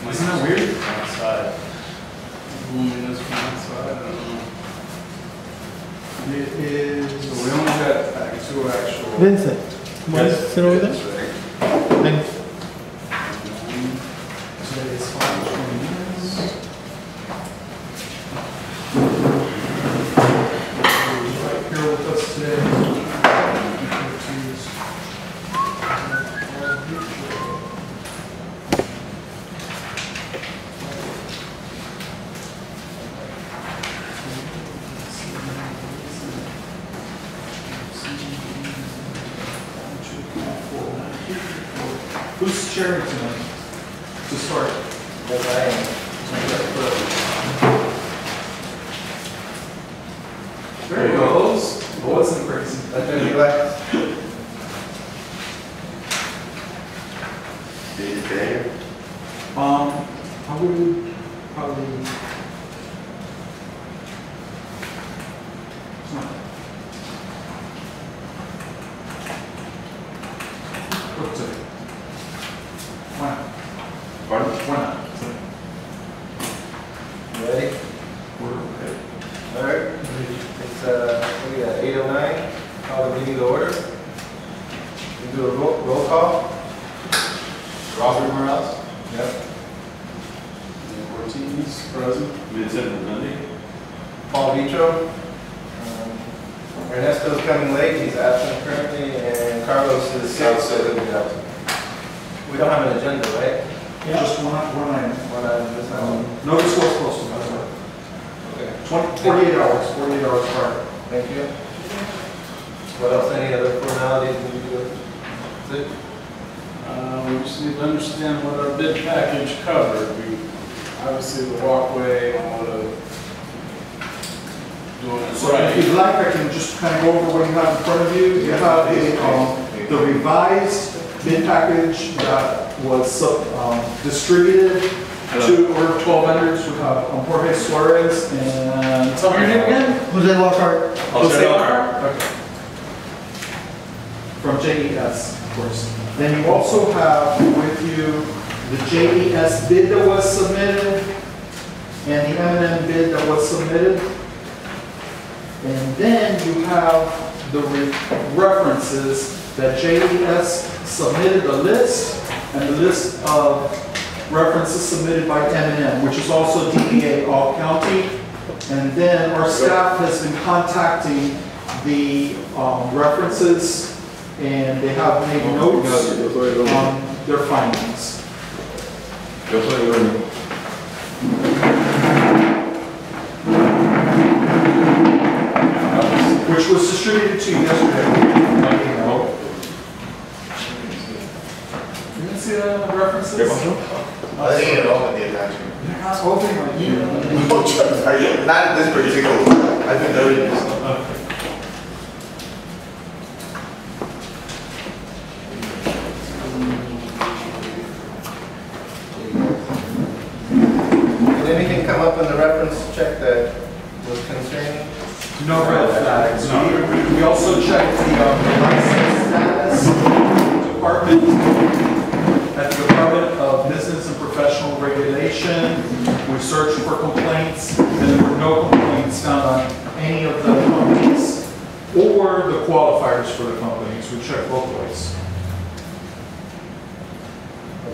Isn't that weird? Outside. Luminous from outside, I don't know. It is. So we only got like 2 actual. Vincent, want to sit over there? Thanks. Today is 5:20 minutes. Right here with us today. Who's chairing tonight to start? Yes, I am. There you go. It wasn't crazy. That's gonna be like. I would probably. What's it? Why not? Pardon? Why not? Ready? We're okay. All right. It's what we got, 8:09. Call the meeting to order. We do a roll call. Robert Morales. Yep. Ortiz, present. Vincent Mendy. Paul Vitro. Ernesto's coming late. He's absent currently, and Carlos is sick, so he'll be absent. We don't have an agenda, right? Just one item. One item this time. Notice what's posted, by the way. Okay. 48 hours, 48 hours prior. Thank you. What else? Any other formalities we need to do? That's it? We just need to understand what our bid package covered. We, obviously the walkway, and what doing it So if you'd right. like, I can just kind of go over what you have in front of you. You have the revised bid package that was distributed to over 12 vendors. We have Jorge Suarez and, tell me your name again? Jose Lockhart. Jose Lockhart? Okay. From JES, of course. Then you also have with you the JES bid that was submitted and the M&M bid that was submitted. And then you have the references that JES submitted a list and the list of references submitted by M&M, which is also DEA All County. And then our staff has been contacting the references, and they have made notes on their findings. Which was distributed to you yesterday. You didn't see the references? I think it all in the attachment. They're not opening on you. Not this particular one. I think there is. Did anything come up in the reference check that was concerning? No red flags. We also checked the license status department at the Department of Business and Professional Regulation. We searched for complaints, and there were no complaints found on any of the companies or the qualifiers for the companies. We checked both ways.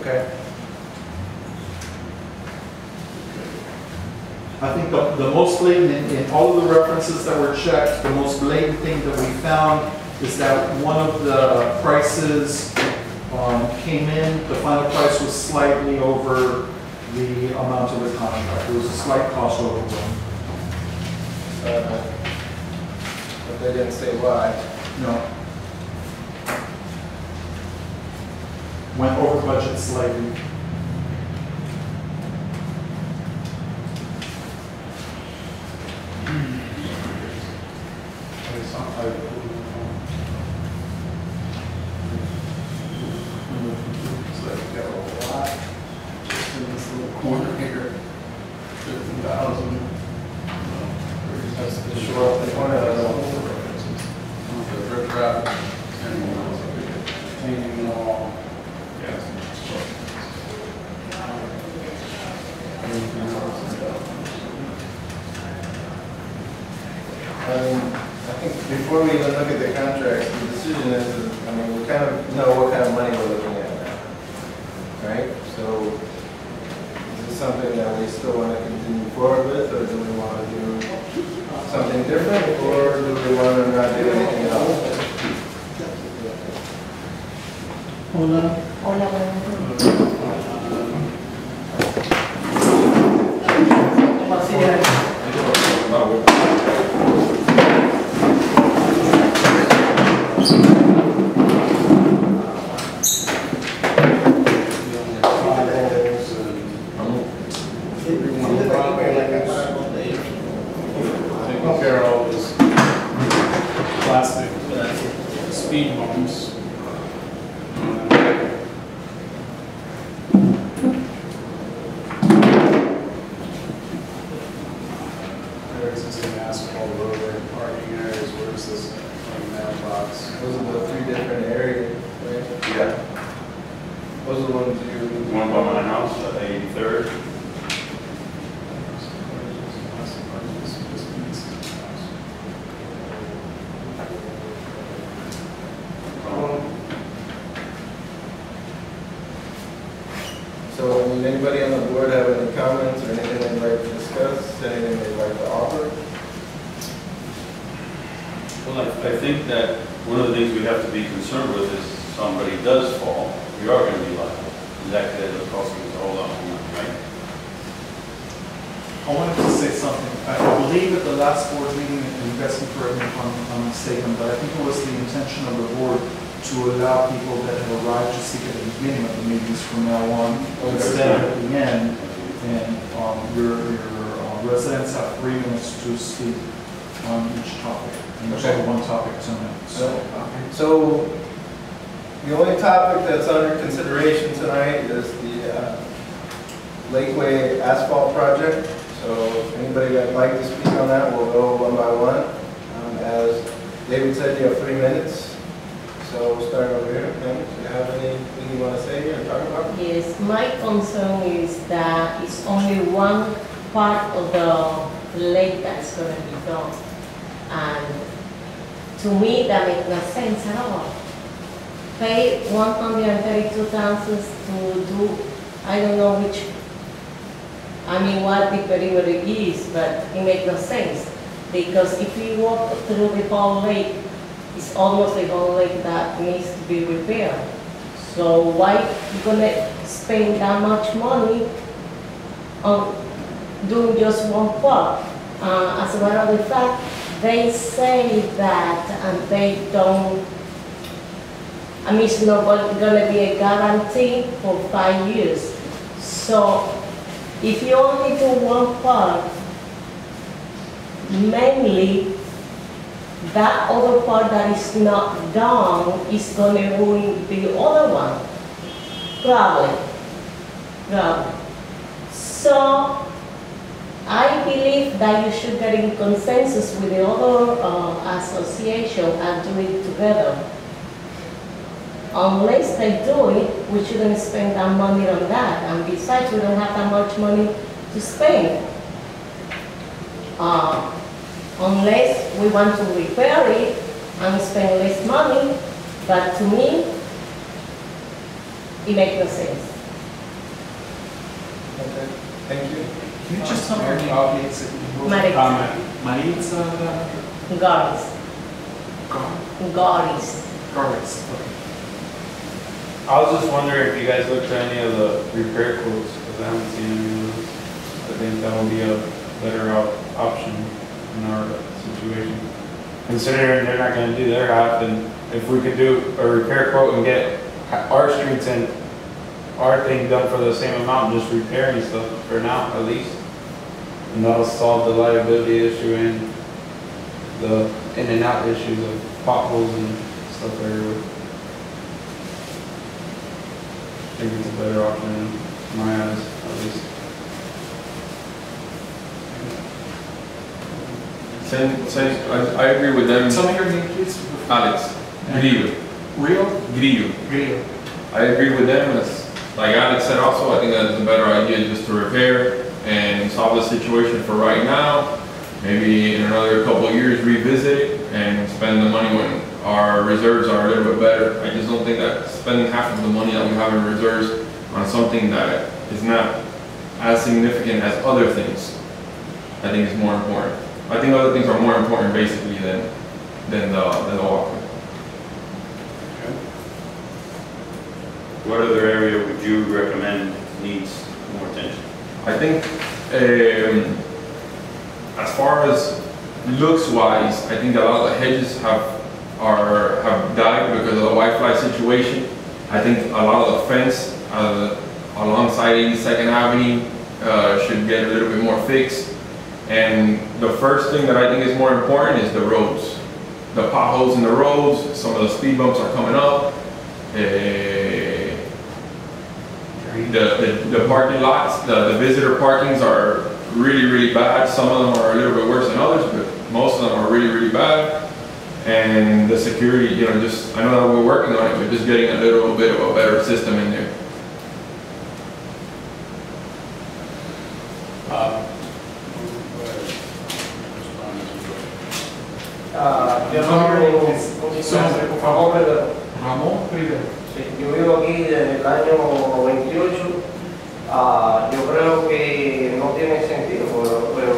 Okay. I think the most blatant, in all of the references that were checked, the most blatant thing that we found is that one of the prices came in, the final price was slightly over the amount of the contract. There was a slight cost overrun. But they didn't say why. No. Went over budget slightly. Corner here, 50,000. That's the short, the corner of the Rip wrap, retaining wall, yes. I think before we even look at the contracts, the decision is, I mean, we kind of know what kind of money we're looking at now, right? So is this something that we still want to continue forward with, or do we want to do something different, or do we want to not do anything at all? Hola. Hola, buenas Taking care of all these plastic speed bumps. There existing asphalt roadway parking areas, where's this mailbox? Those are the three different areas, right? Yeah. Those are the ones you. One by my house, 83rd. So, I mean, anybody on the board have any comments or anything they'd like to discuss, anything they'd like to offer? Well, I think that one of the things we have to be concerned with is somebody does fall, we are going to be liable. Exactly, that's costing us a whole lot more, right? I wanted to say something. I believe at the last board meeting, and you guys can correct me if I'm mistaken, but I think it was the intention of the board to allow people that have arrived to speak at the beginning of the meetings from now on, instead of at the end. And your residents have 3 minutes to speak on each topic. And there's only one topic tonight. So, the only topic that's under consideration tonight is the Lakeway asphalt project. So, if anybody that'd like to speak on that, we'll go one by one. As David said, you have 3 minutes. So, we'll start over here. Ma'am, do you have anything you want to say here and talk about? Yes, my concern is that it's only one part of the lake that's going to be done. And to me, that makes no sense at all. Pay $132,000 to do, I don't know which, I mean what the perimeter is, but it makes no sense. Because if you walk through the whole lake, it's almost the whole lake that needs to be repaired. So why you gonna spend that much money on doing just one part? As a matter of fact, they say that they don't, I mean, it's not gonna be a guarantee for 5 years. So if you only do one part, mainly that other part that is not done is going to ruin the other one. Probably. So I believe that you should get in consensus with the other association and do it together. Unless they do it, we shouldn't spend that money on that. And besides, we don't have that much money to spend. Unless we want to repair it and spend less money, but to me, it makes no sense. Okay, thank you. Can you just tell me your name, please? Maritza. Maritza Goris. Garvis. Okay. I was just wondering if you guys looked at any of the repair quotes, because I haven't seen any of those. I think that would be a better option in our situation. Considering they're not going to do their half, and if we could do a repair quote and get our streets and our thing done for the same amount, just repairing stuff for now at least. And that'll solve the liability issue and the in and out issues of potholes and stuff everywhere. I think it's a better option in my eyes, at least. I agree with them. Tell me your name, please. Alex Grillo. Rio? Grillo. I agree with them. As like Alex said, also I think that's a better idea just to repair and solve the situation for right now. Maybe in another couple of years revisit it and spend the money when our reserves are a little bit better. I just don't think that spending half of the money that we have in reserves on something that is not as significant as other things, I think is more important. I think other things are more important basically than the walkway. What other area would you recommend needs more attention? I think as far as looks wise, I think a lot of the hedges have died because of the whitefly situation. I think a lot of the fence alongside 82nd Avenue should get a little bit more fixed. And the first thing that I think is more important is the roads. The potholes in the roads, some of the speed bumps are coming up. The parking lots, the visitor parkings are really, really bad. Some of them are a little bit worse than others, but most of them are really, really bad. And the security, you know, just, I know that we're working on it, but just getting a little bit of a better system in there. Yo por favor, Ramón, sí, yo vivo aquí desde el año 98. Yo creo que no tiene sentido, pero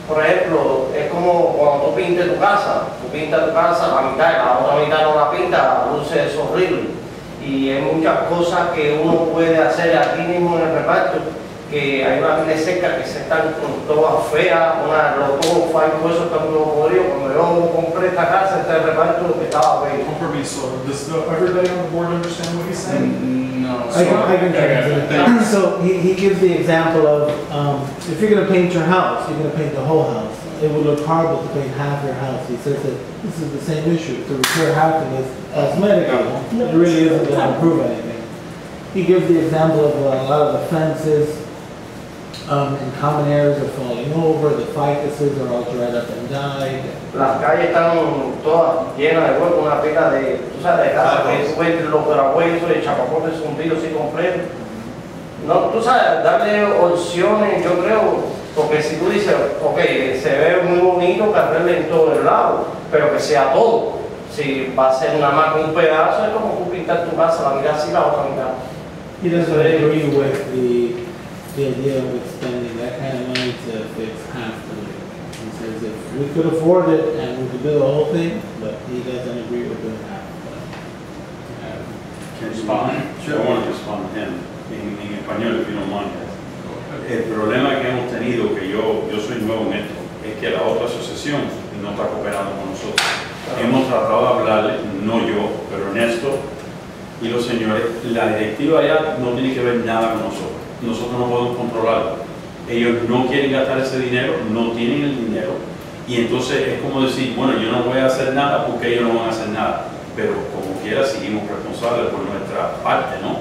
por ejemplo, es como cuando tú pintas tu casa, la mitad y la otra mitad no la pinta, la luz es horrible. Y hay muchas cosas que uno puede hacer aquí mismo en el reparto, que hay unas secas que se están todas feas, los tubos todo eso está todo podrido. Cuando yo compré esta casa, este reparto estaba feo. Does everybody on the board understand what he's saying? No. I can translate. So he gives the example of if you're going to paint your house, you're going to paint the whole house. It would look horrible to paint half your house. He says that this is the same issue. To repair half of this cosmetically, it really isn't going to improve anything. He gives the example of a lot of the fences and common areas are falling over, the ficuses are all dried up and died. Las calles están todas llenas de huecos, una pila de, tú sabes, de casa que tú ves los grahuesos, el chapapotes hundidos así completo. No, tú sabes, darle opciones, yo creo, porque si tú dices, ok, se ve muy bonito que arreglen todo el lado, pero que sea todo. Si va a ser nada más que un pedazo, es como tú pintar tu casa, la mitad así, la otra mitad. He doesn't agree with the idea of spending that kind of money to fix half the leak. He says if we could afford it and we could do the whole thing, but he doesn't agree with doing half. Can you respond? Sure. I want to respond to him en español, if you don't mind. El problema que hemos tenido, que yo soy nuevo en esto, es que la otra asociación no está cooperando con nosotros. Hemos tratado de hablarle, no yo, pero Ernesto y los señores, la directiva allá no tiene que ver nada con nosotros. Nosotros no podemos controlarlo. Ellos no quieren gastar ese dinero, no tienen el dinero, y entonces es como decir, bueno, yo no voy a hacer nada porque ellos no van a hacer nada, pero como quiera seguimos responsables por nuestra parte, ¿no?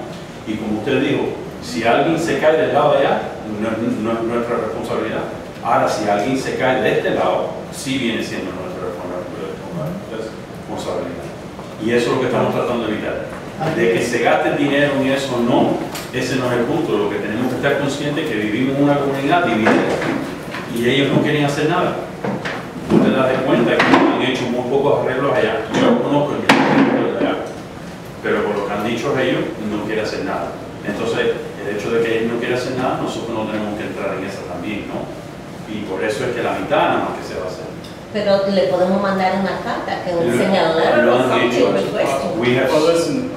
Y como usted dijo, si alguien se cae del lado de allá, no es nuestra responsabilidad. Ahora, si alguien se cae de este lado, sí viene siendo nuestra responsabilidad. Y eso es lo que estamos tratando de evitar. De que se gaste el dinero en eso no, ese no es el punto. Lo que tenemos que estar conscientes es que vivimos en una comunidad dividida y ellos no quieren hacer nada. Tú te das cuenta que han hecho muy pocos arreglos allá. Yo conozco el arreglo de allá, pero por lo que han dicho ellos, no quiere hacer nada. Entonces, el hecho de que ellos no quieren hacer nada, nosotros no tenemos que entrar en esa también, ¿no? Y por eso es que la mitad nada más que se va a hacer. Pero le podemos mandar una carta que enseñe a letter or something requesting. We have. Well, listen,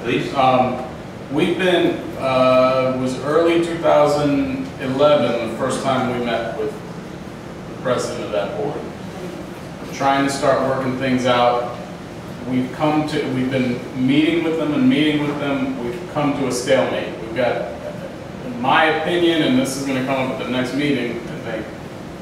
Please. We've been, was early 2011, the first time we met with the president of that board. Trying to start working things out. We've been meeting with them and meeting with them. We've come to a stalemate. We've got, in my opinion, and this is going to come up at the next meeting, I think,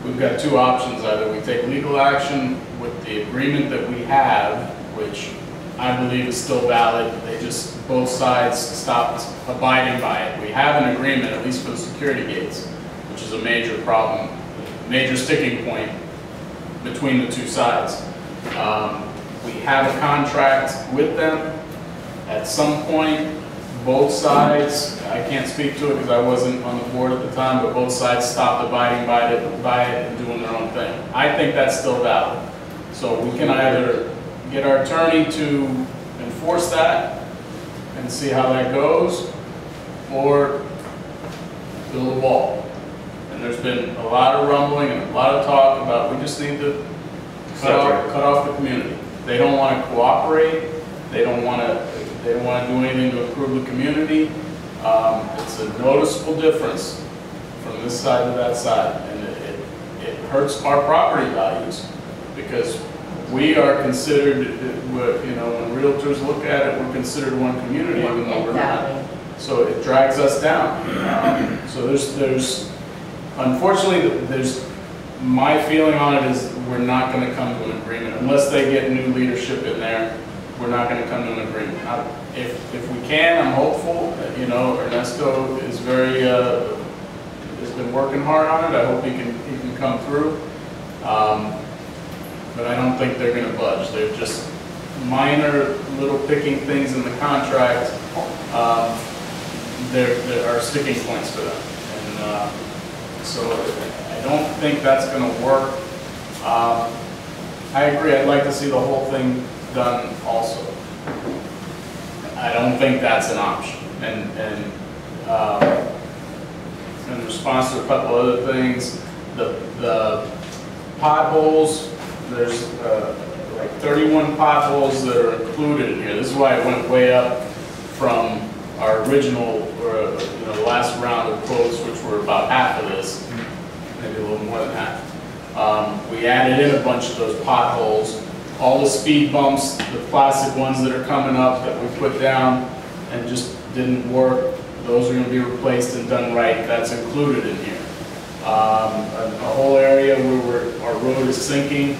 we've got two options. Either we take legal action with the agreement that we have, which I believe is still valid. They just, both sides stopped abiding by it. We have an agreement, at least for the security gates, which is a major problem, major sticking point between the two sides. We have a contract with them. At some point, both sides, I can't speak to it because I wasn't on the board at the time, but both sides stopped abiding by it and doing their own thing. I think that's still valid. So we can either get our attorney to enforce that and see how that goes, or build a wall. And there's been a lot of rumbling and a lot of talk about we just need to cut off the community. They don't want to cooperate. They don't want to do anything to improve the community. It's a noticeable difference from this side to that side, and it hurts our property values because we are considered, you know, when realtors look at it, we're considered one community, even though we're not. So it drags us down. So there's unfortunately, my feeling on it is we're not going to come to an agreement unless they get new leadership in there. We're not going to come to an agreement. If we can, I'm hopeful. You know, Ernesto is has been working hard on it. I hope he can come through. But I don't think they're going to budge. They're just minor little picking things in the contract. There are sticking points for them, and so I don't think that's going to work. I agree. I'd like to see the whole thing done also. I don't think that's an option. And in response to a couple other things, the potholes, there's like 31 potholes that are included in here. This is why it went way up from our original, the last round of quotes, which were about half of this, maybe a little more than half. We added in a bunch of those potholes, all the speed bumps, the plastic ones that are coming up that we put down and just didn't work. Those are going to be replaced and done right. That's included in here. A whole area where our road is sinking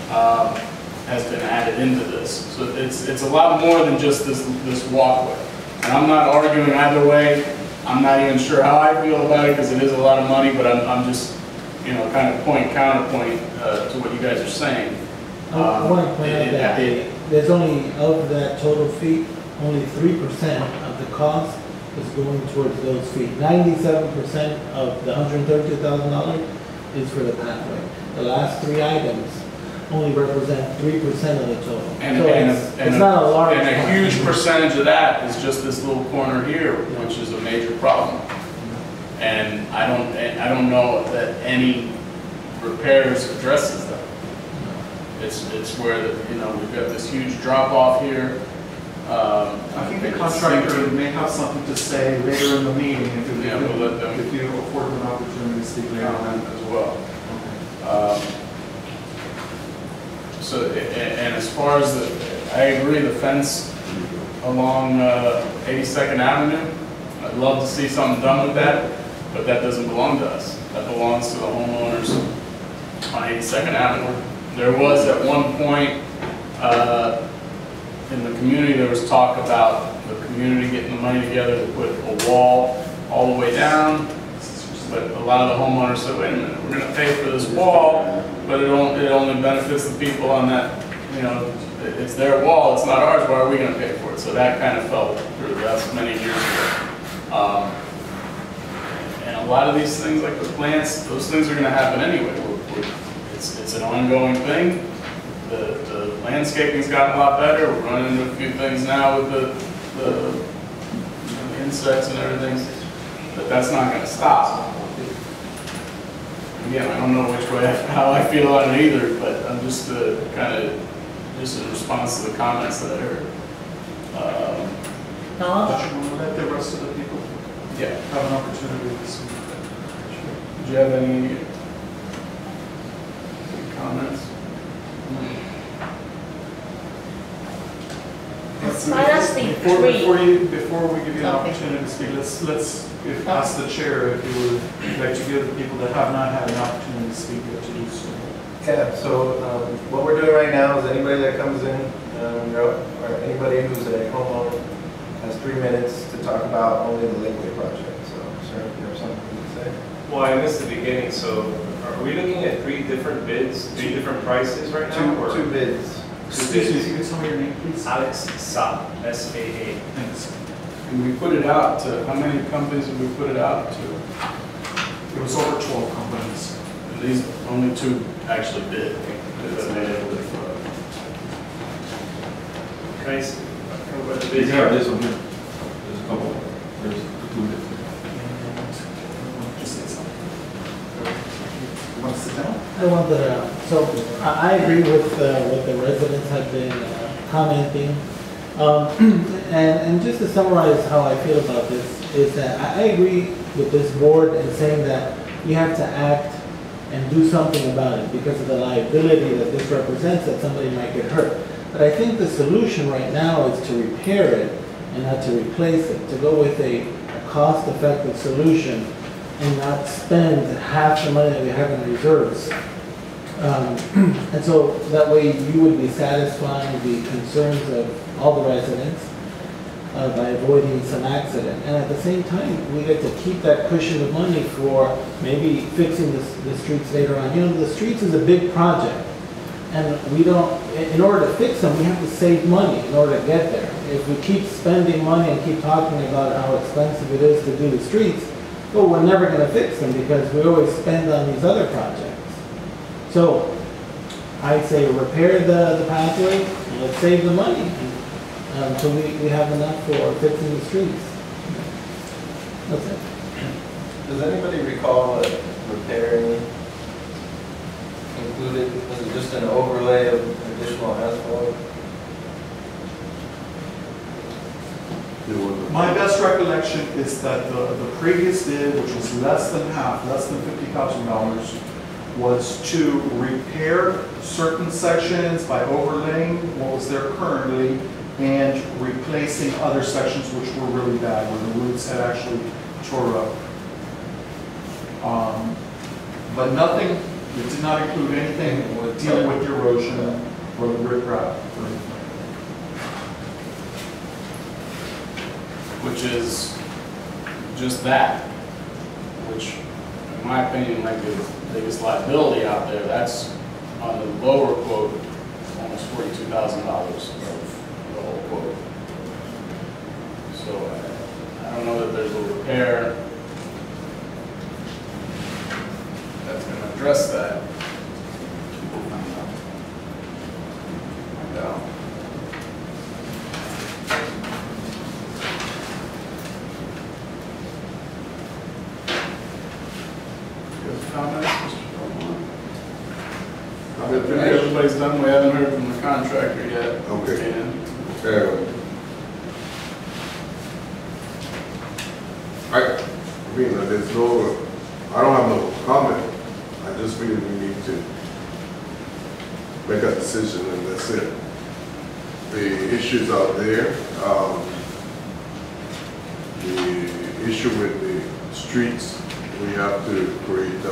has been added into this. So it's a lot more than just this walkway. And I'm not arguing either way. I'm not even sure how I feel about it because it is a lot of money, but I'm just, you know, kind of counterpoint to what you guys are saying. I want to point out that there's only, of that total feet, only 3% of the cost is going towards those feet. 97% of the $132,000 is for the pathway. The last three items only represent 3% of the total. And, so it's not a large and a amount. huge percentage of that is just this little corner here, which is a major problem. And I don't know that any repairs addresses that. It's where we've got this huge drop off here. I think the contractor may have something to say later in the meeting if you afford them an opportunity to speak later on as well. And as far as I agree, the fence along 82nd Avenue, I'd love to see something done with that, but that doesn't belong to us. That belongs to the homeowners on 82nd Avenue. There was at one point in the community, there was talk about the community getting the money together to put a wall all the way down, but a lot of the homeowners said, wait a minute, we're going to pay for this wall, but it only benefits the people on that, it's their wall, it's not ours, why are we going to pay for it? So that kind of fell through. That's many years ago. And a lot of these things, like the plants, those things are going to happen anyway. It's an ongoing thing. The landscaping's gotten a lot better. We're running into a few things now with the insects and everything, but that's not going to stop. Again, I don't know how I feel on it either, but I'm just just in response to the comments that I heard. But you want to let the rest of the people have an opportunity to speak. Do you have any comments? As far as the Before we give you an opportunity to speak, let's ask the chair if you would like to give the people that have not had an opportunity to speak to do so. Yeah, so what we're doing right now is anybody that comes in, or anybody who's a homeowner has 3 minutes to talk about only the Lakeway project. So, sir, if you have something to say? Well, I missed the beginning, so are we looking at 3 different bids, 3 different prices right now? Two bids. Excuse me, if you could tell me your name, please. Alex Saa, S-A-A. Thanks. And we put it out to, how many companies did we put it out to? It was over 12 companies. And these, only 2 actually did. Can I s- talk about the You bids? have this one here. There's a couple, there's 2 different. Just say something. You want to sit down? I wanted to, so I agree with what the residents have been commenting. And just to summarize how I feel about this, is that I agree with this board in saying that you have to act and do something about it because of the liability that this represents, that somebody might get hurt. But I think the solution right now is to repair it and not to replace it, to go with a cost-effective solution and not spend half the money that we have in reserves. And so that way you would be satisfying the concerns of all the residents by avoiding some accident. And at the same time, we get to keep that cushion of money for maybe fixing the streets later on. You know, the streets is a big project. And we don't, in order to fix them, we have to save money in order to get there. If we keep spending money and keep talking about how expensive it is to do the streets, well, we're never going to fix them because we always spend on these other projects. So I say repair the pathway and let's save the money until we have enough for fixing the streets. That's it. Does anybody recall that repairing included, was it just an overlay of additional asphalt? My best recollection is that the previous bid, which was less than half, less than $50,000, was to repair certain sections by overlaying what was there currently and replacing other sections which were really bad, where the roots had actually tore up. But nothing, it did not include anything dealing with erosion or the riprap or anything. Which is just that, which, in my opinion, might be the biggest liability out there. That's on the lower quote, almost $42,000 of the whole quote. So I don't know that there's a repair that's going to address that. Find out. Comments, Mr. Belmont? Everybody's done, we haven't heard from the contractor yet. Okay. And I mean, there's no, I don't have no comment. I just feel we need to make a decision and that's it. The issues out there, the issue with the streets, we have to create a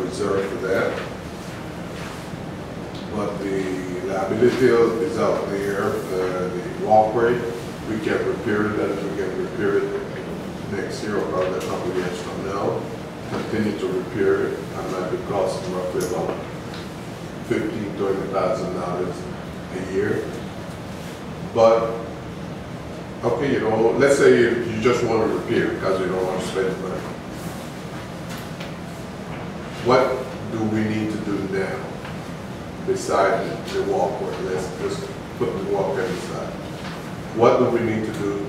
reserve for that. But the liability is out there, the walkway, we can repair it, and we can repair it next year or probably a couple of years from now. Continue to repair it, and might be costing roughly about $15,000 to $20,000 a year. But, okay, you know, let's say you just want to repair because you don't want to spend money. What do we need to do now beside the walkway? Let's just put the walkway aside. What do we need to do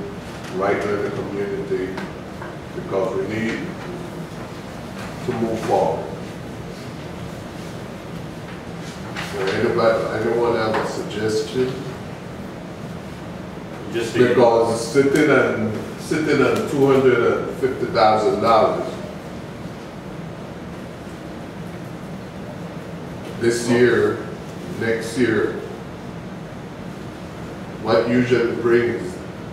right now in the community because we need to move forward? Anyone have a suggestion? Just Because sitting at $250,000 this year, next year, what usually brings,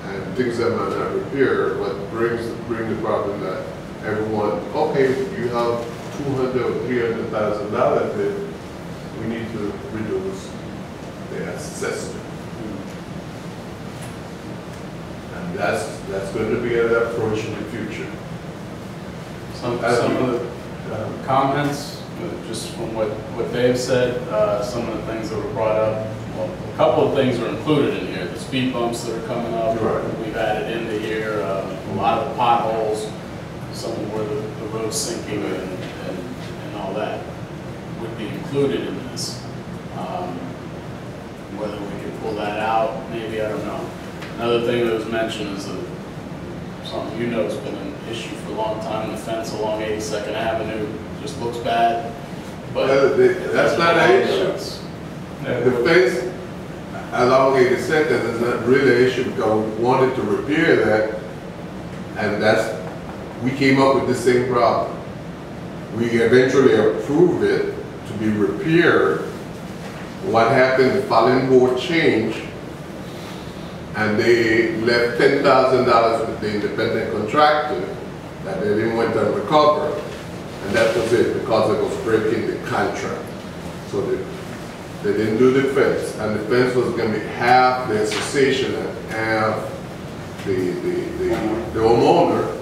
and things that might not repair, what brings the problem that everyone, okay, you have $200,000 or $300,000, then we need to reduce the assessment. And that's going to be an approach in the future. some of the comments, just from what Dave said, some of the things that were brought up Well, a couple of things are included in here. The speed bumps that are coming up, Right. we've added into here. A lot of the potholes, some of where the road's sinking and all that would be included in this. Whether we can pull that out, maybe, I don't know. Another thing that was mentioned is something you know has been an issue for a long time, the fence along 82nd Avenue just looks bad, but. That's not an issue. The fence along 82nd is not really an issue because we wanted to repair that, and we came up with the same problem. We eventually approved it to be repaired. What happened, the following board changed, and they left $10,000 with the independent contractor that they didn't want to recover, and that was it because it was breaking the contract. So they didn't do the fence, and the fence was going to be half the association and half the homeowner,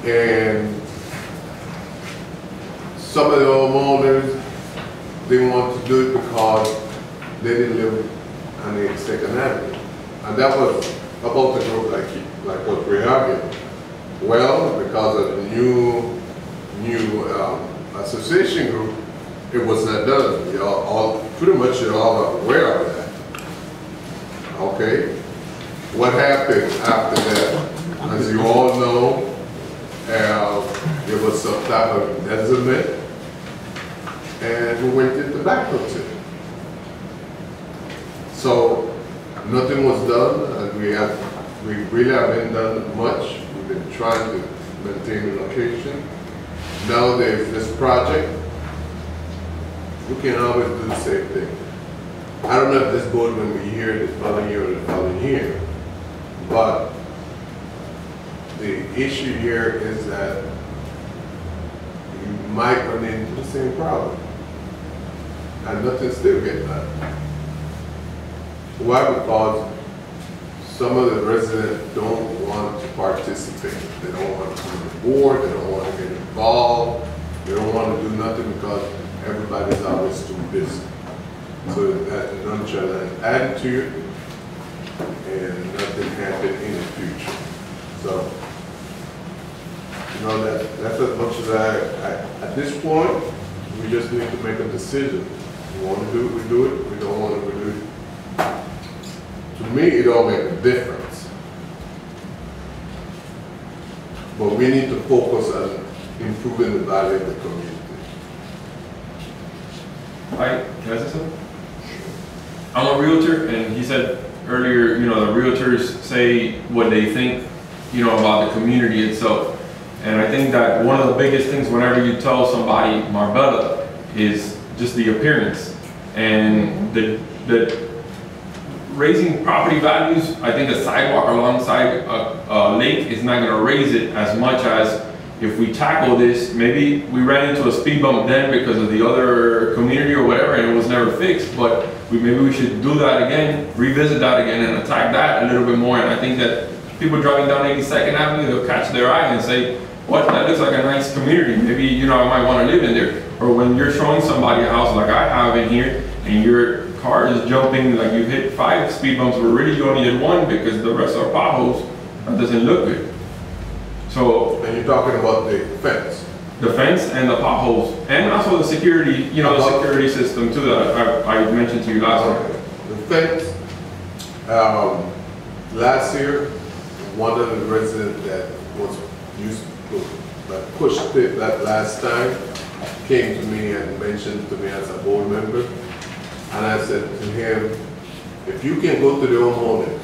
and some of the homeowners didn't want to do it because they didn't live on the 82nd Avenue. And that was about the group like what we're arguing. Well, because of the new association group, it was not done. We pretty much you're all aware of that. Okay? What happened after that? As you all know, there was some type of embezzlement, and we went into bankruptcy. So nothing was done, and we really haven't done much. We've been trying to maintain the location. Now there's this project. We can always do the same thing. I don't know if this board when we hear the following year or the following year, but the issue here is that you might run into the same problem, and nothing still gets done. Why? Because some of the residents don't want to participate. They don't want to come to the board, they don't want to get involved, they don't want to do nothing because everybody's always too busy. So that nonchalant attitude, and nothing happened in the future. So, you know, that's as much as at this point, we just need to make a decision. We want to do it, we do it. We don't want to do it. To me, it don't make a difference. But we need to focus on improving the value of the community. Can I say something? I'm a realtor, and he said earlier, you know, the realtors say what they think, you know, about the community itself. And I think that one of the biggest things whenever you tell somebody Marbella is just the appearance. And the raising property values, I think a sidewalk alongside a lake is not gonna raise it as much as if we tackle this. Maybe we ran into a speed bump then because of the other community or whatever and it was never fixed, but maybe we should do that again, revisit that again and attack that a little bit more. And I think that people driving down 82nd Avenue, they'll catch their eye and say, what, that looks like a nice community. Maybe, you know, I might want to live in there. Or when you're showing somebody a house like I have in here and your car is jumping, like you hit 5 speed bumps, but really you only hit 1 because the rest are potholes, that doesn't look good. So. And you're talking about the fence? The fence and the potholes, and also the security, you know, the security system too that I mentioned to you last time. The fence, last year, one of the residents that was used to, that pushed it that last time, came to me and mentioned to me as a board member, and I said to him, if you can go to the homeowners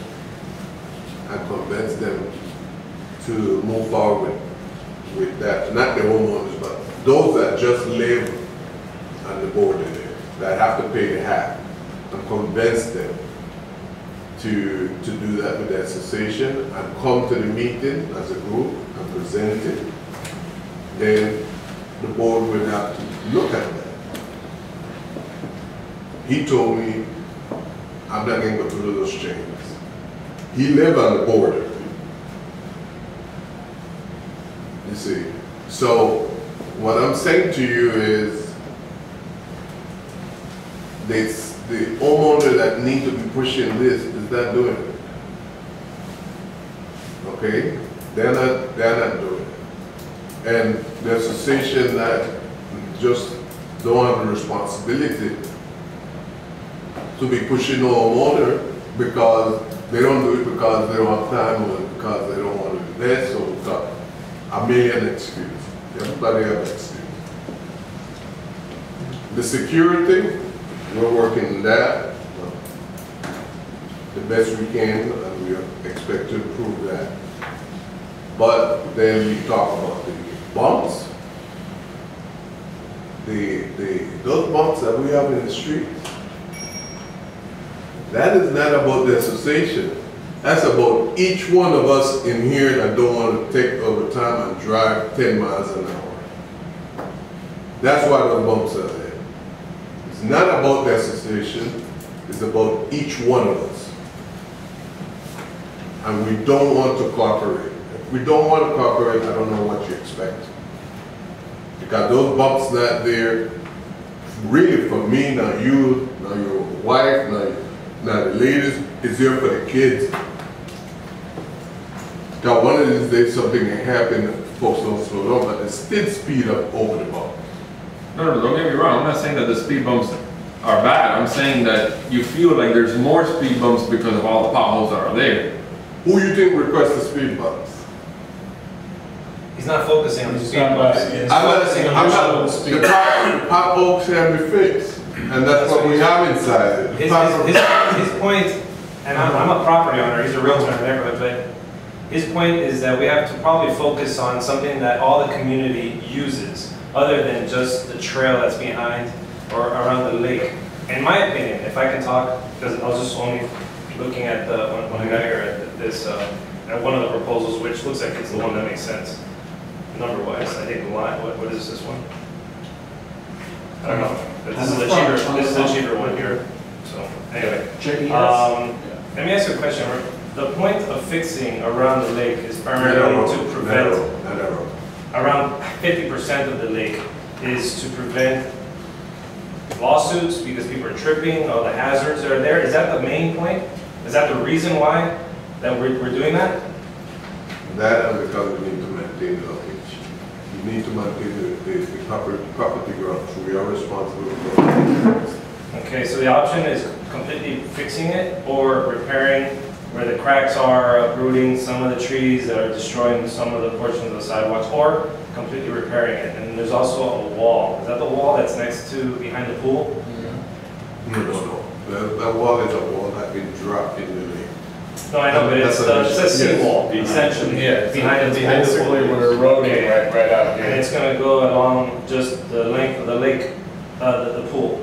and convince them to move forward with that, not the homeowners, but those that just live on the border there, that have to pay the half, and convince them to do that with the association and come to the meeting as a group and present it, then the board will have to look at that. He told me, I'm not going to go through those changes. He lived on the border. You see, so what I'm saying to you is the the homeowner that need to be pushing this is not doing it. Okay? They're not doing it. And the association that just don't have the responsibility to be pushing the homeowner because they don't do it because they don't have time or because they don't want to do this or because a million excuses. Everybody has excuses. The security, we're working on that the best we can, and we expect to improve that. But then we talk about the bumps. Those bumps that we have in the street, that is not about the association. That's about each one of us in here that don't want to take over time and drive 10 miles an hour. That's why those bumps are there. It's not about the association, it's about each one of us. And we don't want to cooperate. If we don't want to cooperate, I don't know what you expect. Because those bumps not there, really for me, not you, not your wife, not the ladies, it's there for the kids. Because one of these days something can happen and folks don't slow down, but they still speed up over the bump. No, don't get me wrong. I'm not saying that the speed bumps are bad. I'm saying that you feel like there's more speed bumps because of all the potholes that are there. Who you think requests the speed bumps? He's not focusing on the speed not bumps. bad. He's I'm focusing on not, the potholes can be fixed, and that's what we have inside it. His point, and I'm a property owner, he's a realtor in the neighborhood, but his point is that we have to probably focus on something that all the community uses, other than just the trail that's behind or around the lake. In my opinion, if I can talk, because I was just only looking at when I got here at this, at one of the proposals, which looks like it's the one that makes sense, number-wise. I think the line, what is this one? I don't know. But this is the cheaper one here. So anyway, let me ask you a question. The point of fixing around the lake is primarily to prevent. Around 50% of the lake is to prevent lawsuits because people are tripping, all the hazards that are there. Is that the main point? Is that the reason why that we're doing that? That and because we need to maintain the location. We need to maintain the property grounds. We are responsible for it. Okay, so the option is completely fixing it or repairing where the cracks are, uprooting some of the trees that are destroying some of the portions of the sidewalks, or completely repairing it. And there's also a wall. Is that the wall that's next to, behind the pool? No. That wall is a wall that been dropped in the lake. No, I know, but it's a seawall, essentially. Yeah, behind the pool. basically we're eroding right out And here. it's gonna go along just the length of the lake, the pool.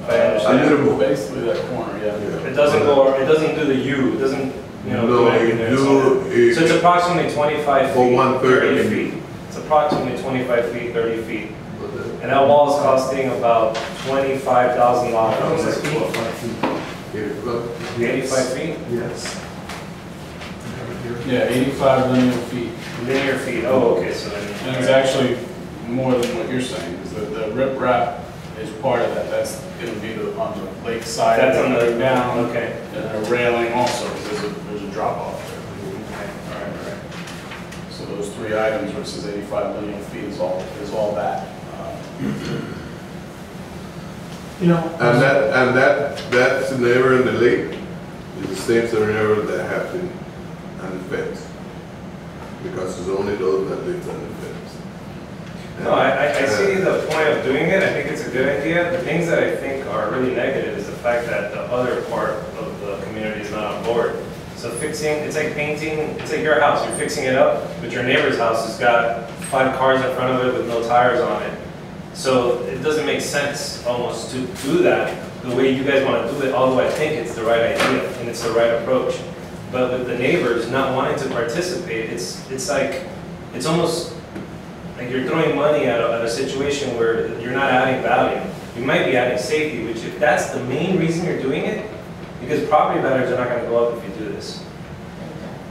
If I understand. Basically that corner, yeah. It doesn't go, it doesn't do the U, it doesn't, do anything there. So it's approximately 25 feet, For 1/3 30 feet. It's approximately 25 feet, 30 feet. And that wall is costing about $25,000. 85 feet? Yes. Yeah, 85 linear feet. Linear feet, oh, okay, so then. And it's actually more than what you're saying, because the riprap is part of that. That's going to be on the lake side. That's on the, down. okay. And a railing also, because there's a drop off there. All right. So those three items, which is 85 linear feet, is all that. And that scenario in the lake is the same scenario that happened on the fence. Because it's only those that live on the fence. No, I see the point of doing it. I think it's a good idea. The things that I think are really negative is the fact that the other part of the community is not on board. So fixing, it's like painting, it's like your house. You're fixing it up, but your neighbor's house has got 5 cars in front of it with no tires on it. So it doesn't make sense almost to do that the way you guys want to do it, although I think it's the right idea and it's the right approach. But with the neighbors not wanting to participate, it's like, it's almost like you're throwing money at a situation where you're not adding value. You might be adding safety, which if that's the main reason you're doing it, because property values are not going to go up if you do this.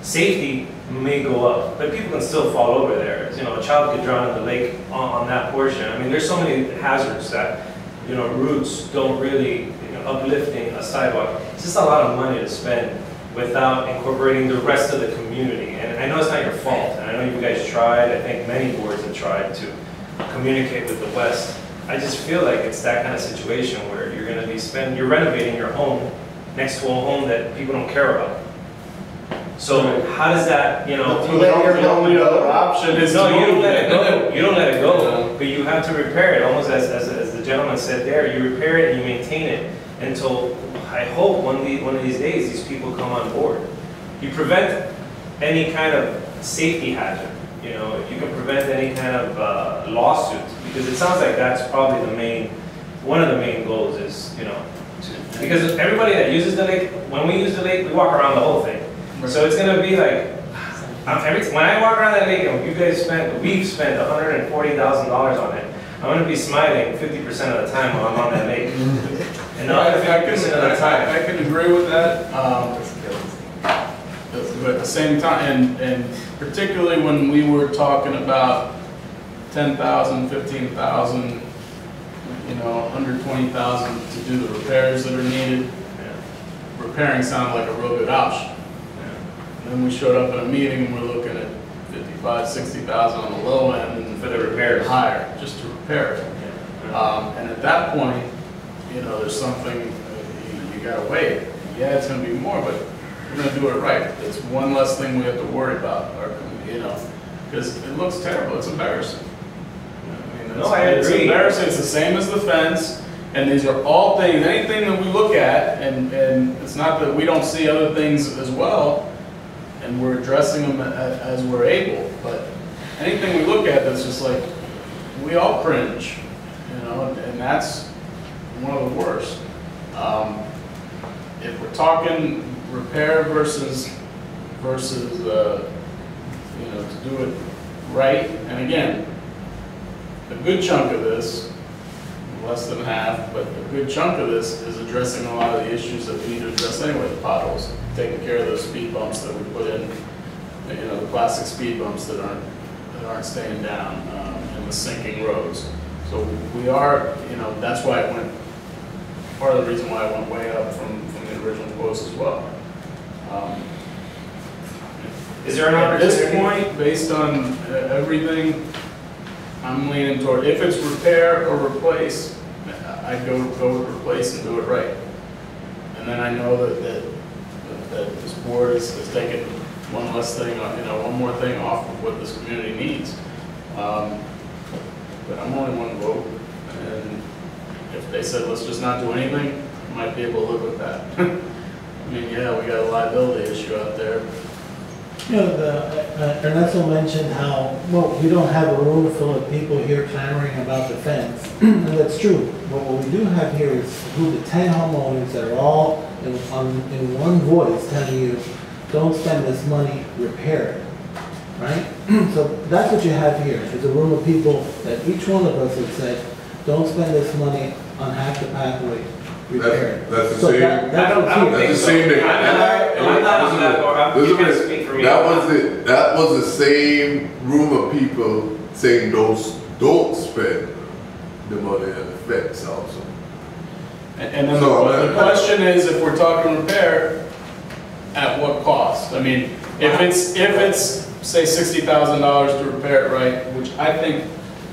Safety may go up, but people can still fall over there. You know, a child could drown in the lake on that portion. I mean, there's so many hazards that, roots don't really, uplifting a sidewalk, it's just a lot of money to spend without incorporating the rest of the community. And I know it's not your fault, and I know you guys tried, I think many boards have tried to communicate with the West. I just feel like it's that kind of situation where you're gonna be you're renovating your home next to a home that people don't care about. So how does that, you know? You let your home be another option. No, you don't let it go. You don't let it go, but you have to repair it. Almost as the gentleman said there, you repair it and you maintain it until, I hope one of these days these people come on board. You prevent any kind of safety hazard. You know, you can prevent any kind of lawsuit, because it sounds like that's probably one of the main goals is, you know, because everybody that uses the lake, when we use the lake, we walk around the whole thing. So it's gonna be like, when I walk around that lake and we've spent $140,000 on it, I'm gonna be smiling 50% of the time while I'm on that lake. And not 50% of the time. I can agree with that. But at the same time, and particularly when we were talking about 10,000, 15,000, you know, 120,000 to do the repairs that are needed, repairing sounded like a real good option. And then we showed up in a meeting and we're looking at 55, 60,000 on the low end, and for the repairs, higher just to repair it. And at that point, you know, there's something you gotta weigh. Yeah, it's gonna be more, but we're gonna do it right. It's one less thing we have to worry about, or, you know, because it looks terrible. It's embarrassing. I mean, it's embarrassing. It's the same as the fence. And these are all things, anything that we look at, and it's not that we don't see other things as well, and we're addressing them as we're able, but anything we look at that's just like, we all cringe, you know, and that's one of the worst. If we're talking repair versus you know, to do it right, and again, a good chunk of this, less than half, but a good chunk of this is addressing a lot of the issues that we need to address anyway, the potholes, taking care of those speed bumps that we put in, you know, the plastic speed bumps that aren't staying down, and the sinking roads. So we are, you know, that's why it went, part of the reason why it went way up from the original quotes as well. Is there an opportunity? At this point, based on everything, I'm leaning toward, if it's repair or replace, I'd go with replace and do it right. And then I know that this board is taking one less thing, you know, one more thing off of what this community needs. But I'm only one vote, and if they said let's just not do anything, I might be able to live with that. I mean, yeah, we got a liability issue out there. You know, Ernesto mentioned how, well, we don't have a room full of people here clamoring about the fence, and that's true. But what we do have here is who the 10 homeowners that are all in one voice telling you, don't spend this money, repair it, right? So that's what you have here, is a room of people that each one of us have said, don't spend this money on half the pathway, repair it. That's the So same. that's the same thing. That was the same room of people saying don't spend the money on the fence also. And then the question is, if we're talking repair, at what cost? I mean, if it's say $60,000 to repair it right, which I think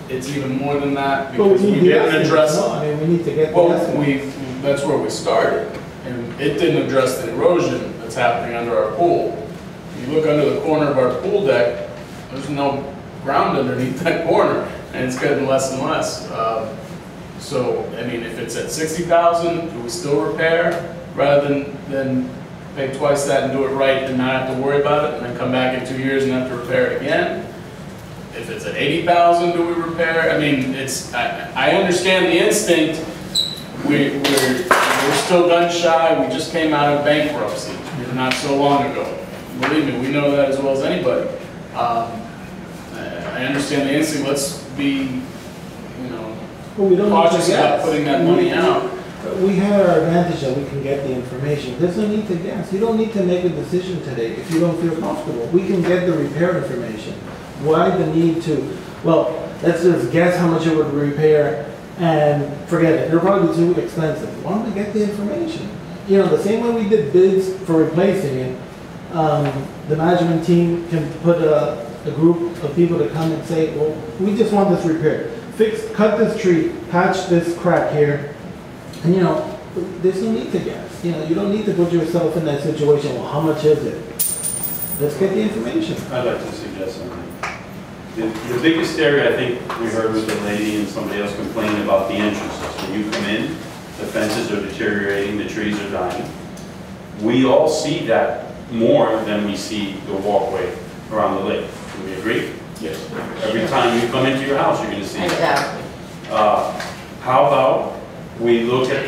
it's even more than that, because we didn't address. No, I mean, we need to get. Well, that's where we started, and it didn't address the erosion that's happening under our pool. If you look under the corner of our pool deck, there's no ground underneath that corner, and it's getting less and less. So, I mean, if it's at 60,000, do we still repair rather than pay twice that and do it right and not have to worry about it, and then come back in 2 years and have to repair it again? If it's at 80,000, do we repair? I mean, I understand the instinct. We're still gun shy. We just came out of bankruptcy not so long ago. Believe me, we know that as well as anybody. I understand the instinct. Let's be, cautious about putting that money out. We have our advantage that we can get the information. There's no need to guess. You don't need to make a decision today if you don't feel comfortable. We can get the repair information. Why the need to, well, let's just guess how much it would repair and forget it, it'll probably be too expensive. Why don't we get the information? You know, the same way we did bids for replacing it, the management team can put a group of people to come and say, well, we just want this repaired. Cut this tree, patch this crack here, and you know, there's no need to guess. You know, you don't need to put yourself in that situation, well, how much is it? Let's get the information. I'd like to suggest something. The biggest area, I think we heard with the lady and somebody else complaining about the entrances. When you come in, the fences are deteriorating, the trees are dying. We all see that more than we see the walkway around the lake. Do we agree? Yes. Every time you come into your house, you're going to see that. Exactly. How about we look at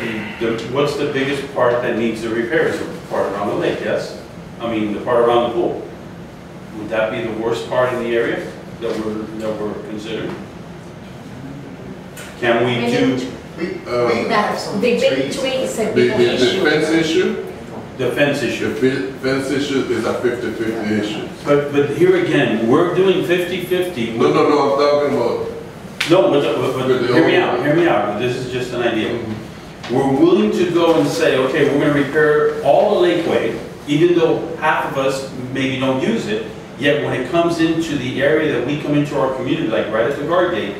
what's the biggest part that needs the repairs? The part around the lake, yes? I mean, the part around the pool. Would that be the worst part in the area that we're considering? Can we do The big tree is a big The issue. fence issue, the fence issue? the fence issue is a 50-50 issue. But here again, we're doing 50-50. No, I'm talking about. No, but hear me out. This is just an idea. We're willing to go and say, okay, we're going to repair all the lakeway, even though half of us maybe don't use it. Yet when it comes into the area that we come into our community, like right at the guard gate,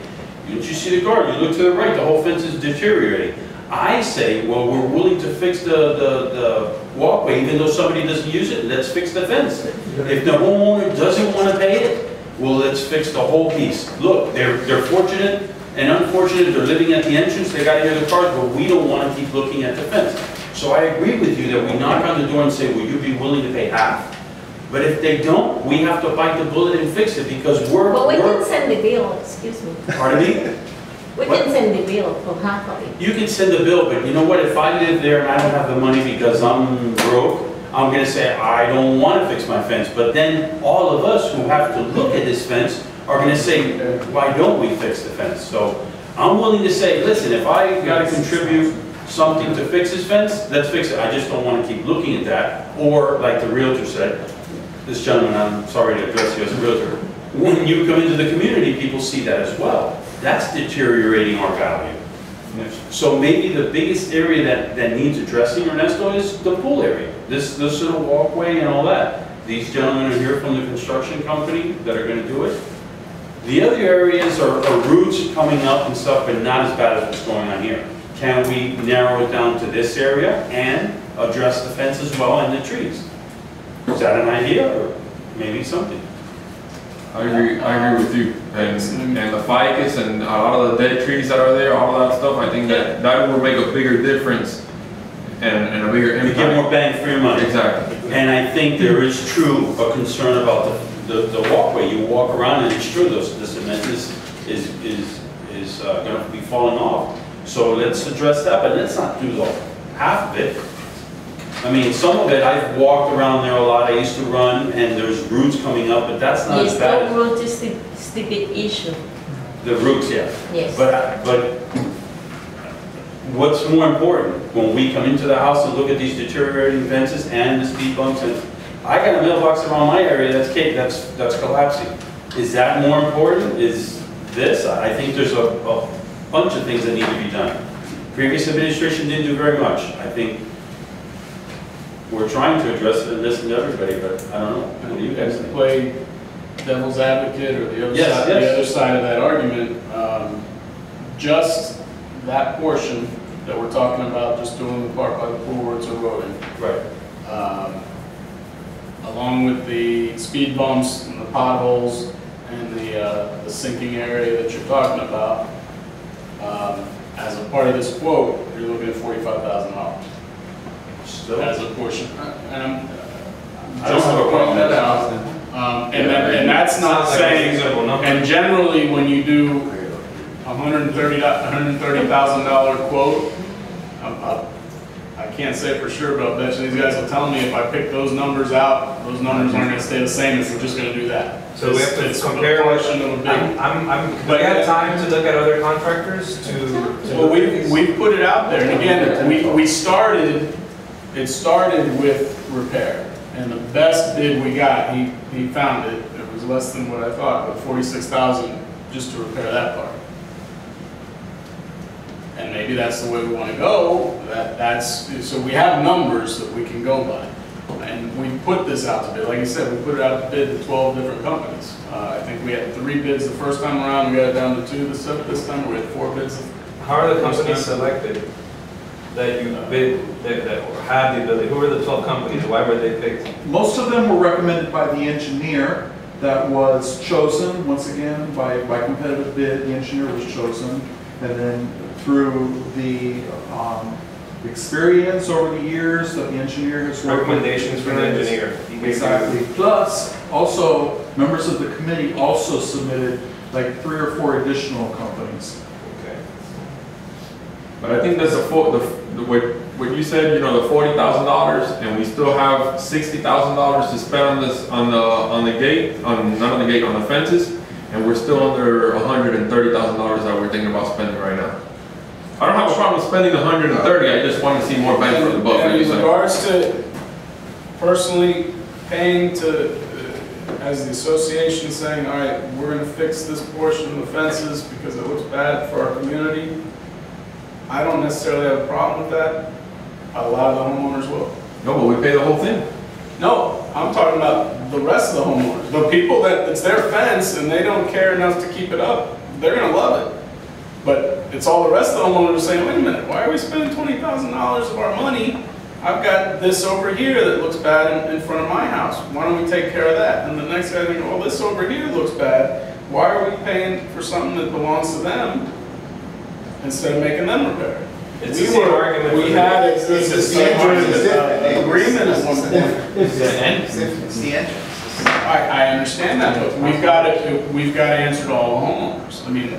you see the guard, you look to the right, the whole fence is deteriorating. I say, well, we're willing to fix the walkway, even though somebody doesn't use it, let's fix the fence. If the homeowner doesn't want to pay it, well, let's fix the whole piece. Look, they're fortunate and unfortunate, they're living at the entrance, they got to hear the cars, but we don't want to keep looking at the fence. So I agree with you that we knock on the door and say, will you be willing to pay half? But if they don't, we have to bite the bullet and fix it because But we can send the bill, excuse me. Pardon me? We can send the bill for half of it. You can send the bill, but you know what? If I live there and I don't have the money because I'm broke, I'm going to say, I don't want to fix my fence. But then all of us who have to look at this fence are going to say, why don't we fix the fence? So I'm willing to say, listen, if I got to contribute something to fix this fence, let's fix it. I just don't want to keep looking at that. Or like the realtor said, this gentleman, I'm sorry to address you as a realtor, when you come into the community, people see that as well. That's deteriorating our value. So maybe the biggest area that needs addressing, Ernesto, is the pool area. This little walkway and all that. These gentlemen are here from the construction company that are going to do it. The other areas are roots coming up and stuff, but not as bad as what's going on here. Can we narrow it down to this area and address the fence as well and the trees? Is that an idea or maybe something? I agree with you. And the ficus and a lot of the dead trees that are there, all of that stuff, I think that will make a bigger difference and a bigger impact. You get more bang for your money. Exactly. And I think there is true a concern about the walkway. You walk around and it's true, the cement is going to be falling off. So let's address that, but let's not do half of it. I mean, some of it, I've walked around there a lot. I used to run, and there's roots coming up, but that's not as bad. The root is the big issue. The roots, yeah. Yes. But what's more important, when we come into the house and look at these deteriorating fences and the speed bumps, and I got a mailbox around my area that's collapsing. Is that more important? Is this? I think there's a bunch of things that need to be done. Previous administration didn't do very much. I think we're trying to address it and listen to everybody, but I don't know. What do you guys think? Play devil's advocate or the other Yes, side, yes. the other side of that argument. Just that portion that we're talking about, just doing the part by the pool where it's eroding. Right. Along with the speed bumps and the potholes and the sinking area that you're talking about, as a part of this quote, you're looking at $45,000. Still. As a portion, and I don't have a problem that with out. And that's not saying, and generally when you do $130,000 quote, I can't say for sure, but I bet you these guys will tell me if I pick those numbers out, those numbers aren't going to stay the same if we're just going to do that. So we have to It's compare. a portion of a big. Do we have time to look at other contractors to? Well, we put it out there, and again, we started. It started with repair, and the best bid we got, he found it. It was less than what I thought, but $46,000 just to repair that part. and maybe that's the way we want to go, so we have numbers that we can go by. And we put this out to bid, like I said, we put it out to bid to 12 different companies. I think we had 3 bids the first time around, we got it down to 2 this time, we had 4 bids. How are the companies selected that you bid, that have the ability? Who are the 12 companies? Why were they picked? Most of them were recommended by the engineer that was chosen, once again, by competitive bid, the engineer was chosen. And then through the experience over the years that the engineer has worked with. Recommendations from the engineer. Exactly. Plus, also, members of the committee also submitted like 3 or 4 additional companies. Okay. But I think that's what you said, you know, the $40,000, and we still have $60,000 to spend on this, on the gate, not on the gate, on the fences, and we're still under $130,000 that we're thinking about spending right now. I don't have a problem spending $130. I just want to see more bang for the buck. And in regards to personally paying to, as the association saying, all right, we're going to fix this portion of the fences because it looks bad for our community, I don't necessarily have a problem with that. A lot of the homeowners will. No, but we pay the whole thing. No, I'm talking about the rest of the homeowners. The people that it's their fence and they don't care enough to keep it up, they're going to love it. But it's all the rest of the homeowners saying, wait a minute, why are we spending $20,000 of our money? I've got this over here that looks bad in front of my house. Why don't we take care of that? And the next guy thinks, well, this over here looks bad. Why are we paying for something that belongs to them instead of making them repair it? It's the same argument. We had an agreement at one point. It's the entrance. I understand that, but we've got to answer to all the homeowners. I mean,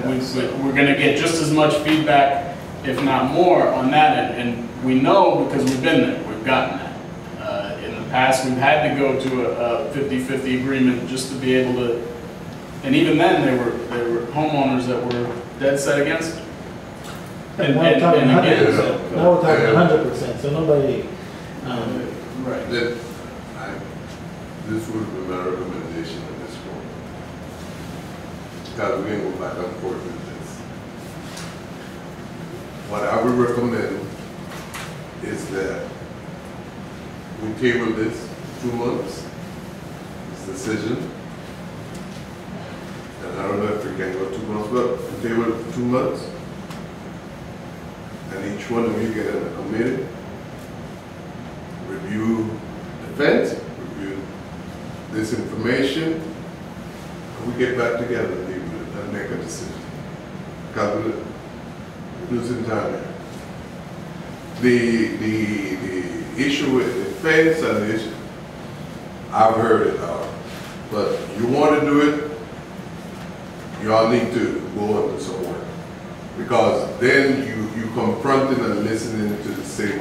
we're going to get just as much feedback, if not more, on that, and we know because we've been there, we've gotten that. In the past, we've had to go to a 50-50 agreement just to be able to, and even then, there were homeowners that were dead set against it. And now we're talking 100%. Now we're talking 100%. So nobody. Right. This would be my recommendation at this point. Because we're going to go back and forth with this. What I would recommend is that we table this 2 months, this decision. And I don't know if we can go 2 months, but we table it 2 months. And each one of you get in a committee, review the fence, review this information, and we get back together and make a decision. Because we're losing time here. The issue with the fence and the issue, I've heard it all. But you want to do it, you all need to go into some work. Because then you confronting and listening to the same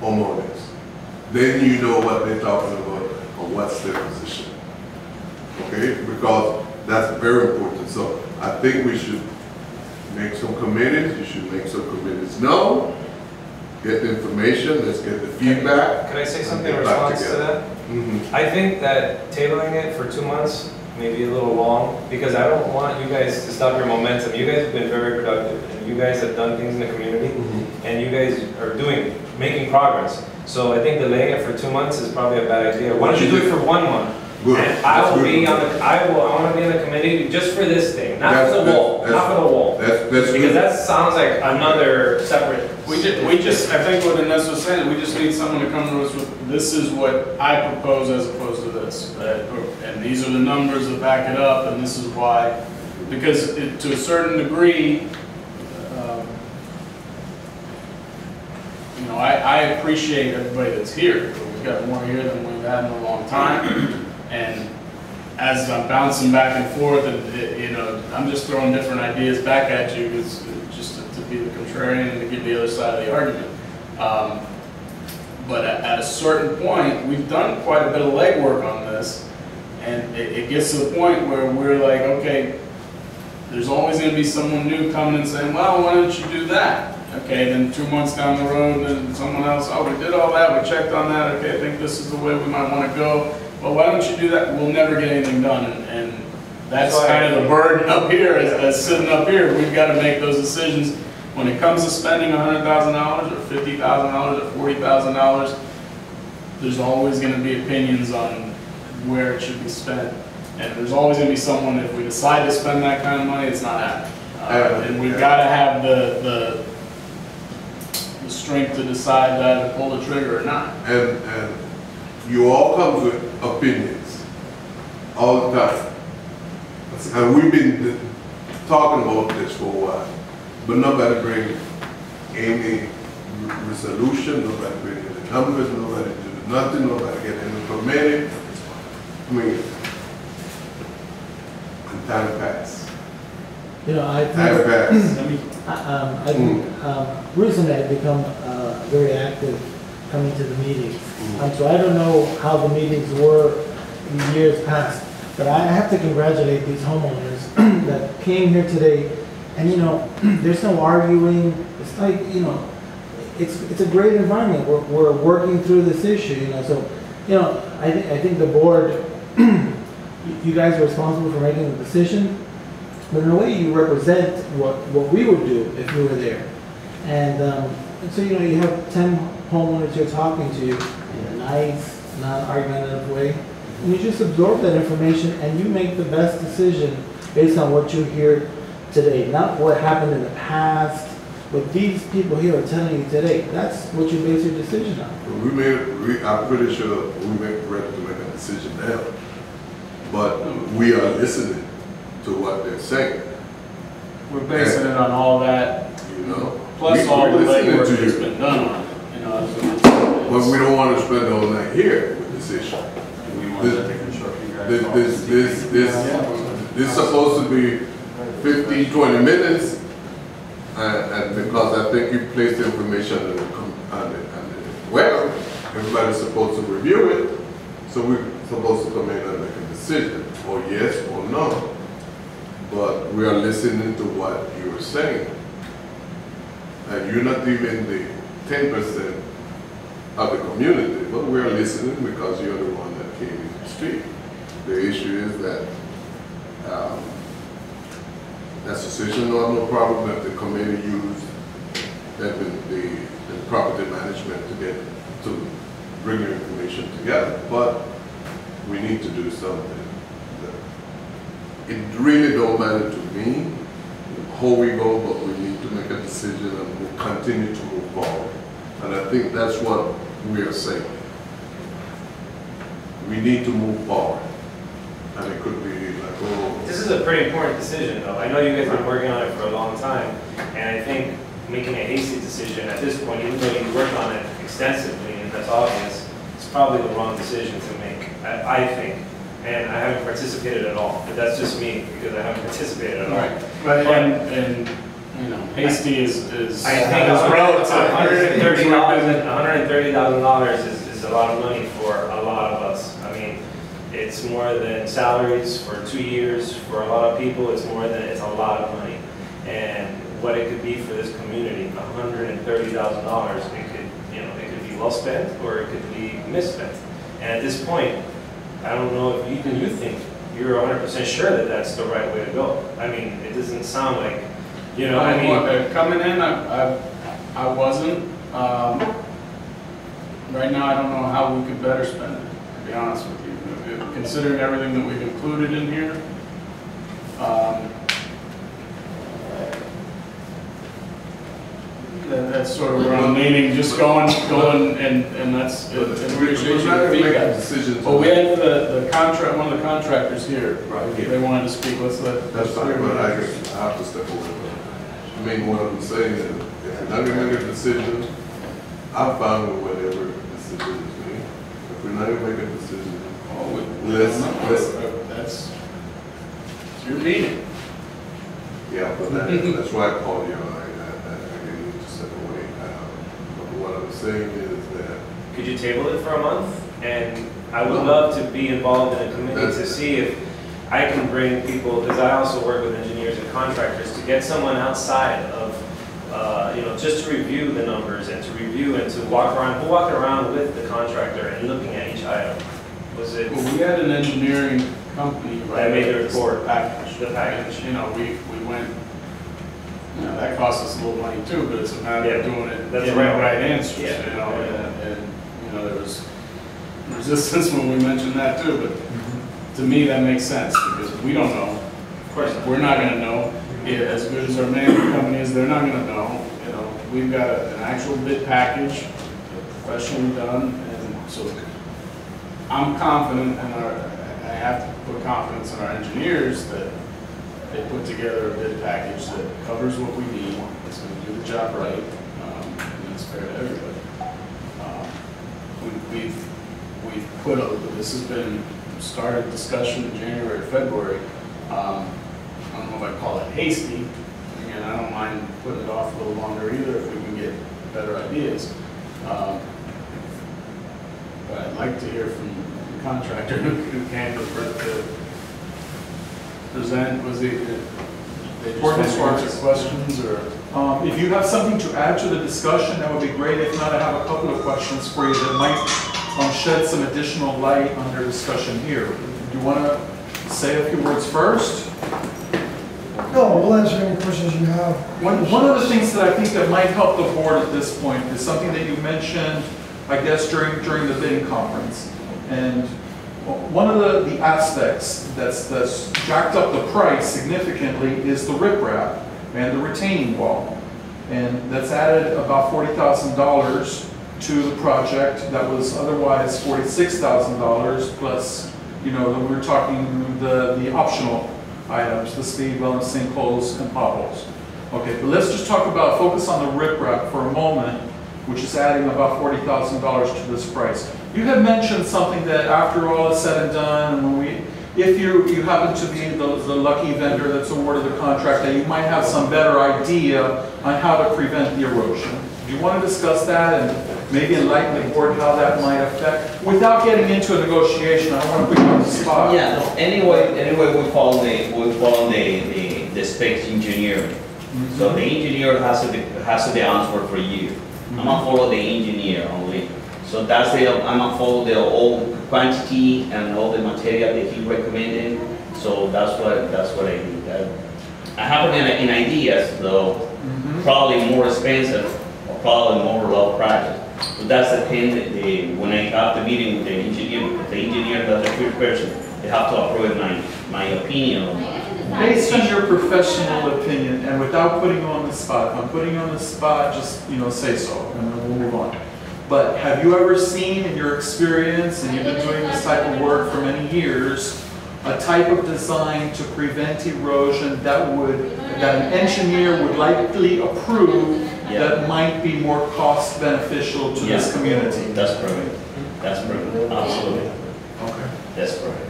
homeowners. Then you know what they're talking about or what's their position. Okay? Because that's very important. So I think we should make some committees. You should make some committees now. Get the information. Let's get the feedback. Can I say something in response to that? Mm-hmm. I think that tabling it for 2 months may be a little long because I don't want you guys to stop your momentum. You guys have been very productive and you guys have done things in the community and you guys are making progress. So I think delaying it for 2 months is probably a bad idea. Why don't you do it for 1 month? Good. And I want to be in the committee just for this thing, not for the wall, not for the wall. Because that sounds like another separate. We just, I think what Inez was saying, we just need someone to come to us with, this is what I propose as opposed to this. And these are the numbers that back it up, and this is why. Because to a certain degree, you know, I appreciate everybody that's here. We've got more here than we've had in a long time. And as I'm bouncing back and forth, and you know, I'm just throwing different ideas back at you, just to be the contrarian and to give the other side of the argument. But at a certain point, we've done quite a bit of legwork on this, and it gets to the point where we're like, okay, there's always going to be someone new coming and saying, well, why don't you do that? Okay, then 2 months down the road, then someone else, oh, we did all that, we checked on that, okay, I think this is the way we might want to go. Well, why don't you do that? We'll never get anything done, and that's kind of the burden up here, as sitting up here. We've got to make those decisions, when it comes to spending $100,000 or $50,000 or $40,000, there's always going to be opinions on where it should be spent. And there's always going to be someone, if we decide to spend that kind of money, it's not happening. And we've got to have the strength to decide that and pull the trigger or not. And you all come with opinions all the time. And we've been talking about this for a while, but nobody bring any resolution, nobody bring any numbers, nobody do nothing, nobody get any permitting. I mean, and time pass. You know, I Time think, pass. I think Bruce and I have become very active coming to the meetings. So I don't know how the meetings were in years past, but I have to congratulate these homeowners that came here today. And you know, there's no arguing. It's like, you know, it's a great environment. We're working through this issue, you know. So, you know, I think the board, you guys are responsible for making the decision, but in a way you represent what we would do if we were there. And so, you know, you have 10 homeowners here talking to you in a nice, non-argumentative way. And you just absorb that information and you make the best decision based on what you hear today, not what happened in the past. What these people here are telling you today, that's what you base your decision on. I'm pretty sure we're ready to make a decision now. But we are listening to what they're saying. We're basing it on all that, You know? plus all we're the listening legwork to that's you. been done on it. You know, But we don't want to spend all night here with this issue. We want the construction guys. This is supposed to be 15, 20 minutes. And because I think you placed the information on the web, everybody's supposed to review it. So we're supposed to come in and make a decision, or yes or no. But we are listening to what you are saying. And you're not even the 10% of the community, but we are listening because you're the one that came in to speak. The issue is that the association will have no problem that the committee used the property management to bring your information together, but we need to do something. It really don't matter to me how we go, but we need to make a decision and we'll continue to move forward. And I think that's what we are saying. We need to move forward. And it could be like, oh. This is a pretty important decision, though. I know you guys have been working on it for a long time, and I think making a hasty decision at this point, even though you worked on it extensively, and that's obvious, it's probably the wrong decision to make, I think. And I haven't participated at all, but that's just me, because I haven't participated at all. Right, and you know, hasty is I think $130,000 is a lot of money for a lot of us. I mean, it's more than salaries for 2 years. For a lot of people, it's a lot of money. And what it could be for this community, $130,000, it could be well spent or it could be misspent. And at this point, I don't know if even you think you're 100% sure that that's the right way to go. I mean, it doesn't sound like, coming in, I wasn't. Right now, I don't know how we could better spend it, to be honest with you. Considering everything that we've included in here, that's sort of where I'm leaning, just going, and that's, We're appreciate not your gonna make a feedback. decision But we tonight. had the contract, one of the contractors here. Right. They wanted to speak, let's let. That's fine, but I have to step away. I mean, what I'm saying is, if we're not gonna make a decision, I'm fine with whatever decision is made. If we're not gonna make a decision, That's your meeting. yeah, but that's why I called you, I need to step away. But what I'm saying is that, could you table it for a month? And I would love to be involved in a committee to see if I can bring people, because I also work with engineers and contractors, to get someone outside of, just to review the numbers and to review and to walk around, who walked around with the contractor and looking at each item. Was it? Well, we had an engineering company. That made the report. Package. The package. We went, Now, that costs us a little money too, but it's a matter of doing it, That's getting right. the right answers, you Yeah. know, and, you know, there was resistance when we mentioned that too, but to me, that makes sense, because we don't know. Of course. We're not gonna know. As good as our management company is, they're not gonna know. You know, we've got an actual bid package, professionally done, and so I'm confident in I have to put confidence in our engineers that they put together a bid package that covers what we need, it's gonna do the job right, and it's fair to everybody. We've put this has been started discussion in January, February. I don't know if I call it hasty. Again, I don't mind putting it off a little longer either if we can get better ideas. But I'd like to hear from the contractor who came to present. Was it, they just want to answer questions or? If you have something to add to the discussion, that would be great. If not, I have a couple of questions for you that might shed some additional light on their discussion here. Do you want to say a few words first? No, we'll answer any questions you have. One of the things that I think that might help the board at this point is something that you mentioned, I guess, during the bidding conference. And one of the aspects that's jacked up the price significantly is the riprap and the retaining wall. And that's added about $40,000 to the project that was otherwise $46,000 plus, you know, we were talking the optional items, the speed well and sinkholes and potholes. Okay, but let's just focus on the riprap for a moment, which is adding about $40,000 to this price. You had mentioned something that after all is said and done, when if you happen to be the lucky vendor that's awarded the contract, that you might have some better idea on how to prevent the erosion. Do you want to discuss that and maybe enlighten the board how that might affect, without getting into a negotiation? I don't want to put you on the spot. Yeah, no, anyway, we follow the specs engineering. So the engineer has to be answer for you. I'm gonna follow the engineer only. So I'm gonna follow the old quantity and all the material that he recommended. So that's what I do. I have an ideas though, probably more expensive or probably more low price. But that's the thing when I have the meeting with the engineer, because the engineer does the first person, they have to approve my opinion on that. Based on your professional opinion, and without putting you on the spot, if I'm putting you on the spot, just, say so, and then we'll move on. But have you ever seen in your experience, and you've been doing this type of work for many years, a type of design to prevent erosion that an engineer would likely approve that might be more cost beneficial to this community? That's perfect. That's perfect. Absolutely. Okay. That's perfect.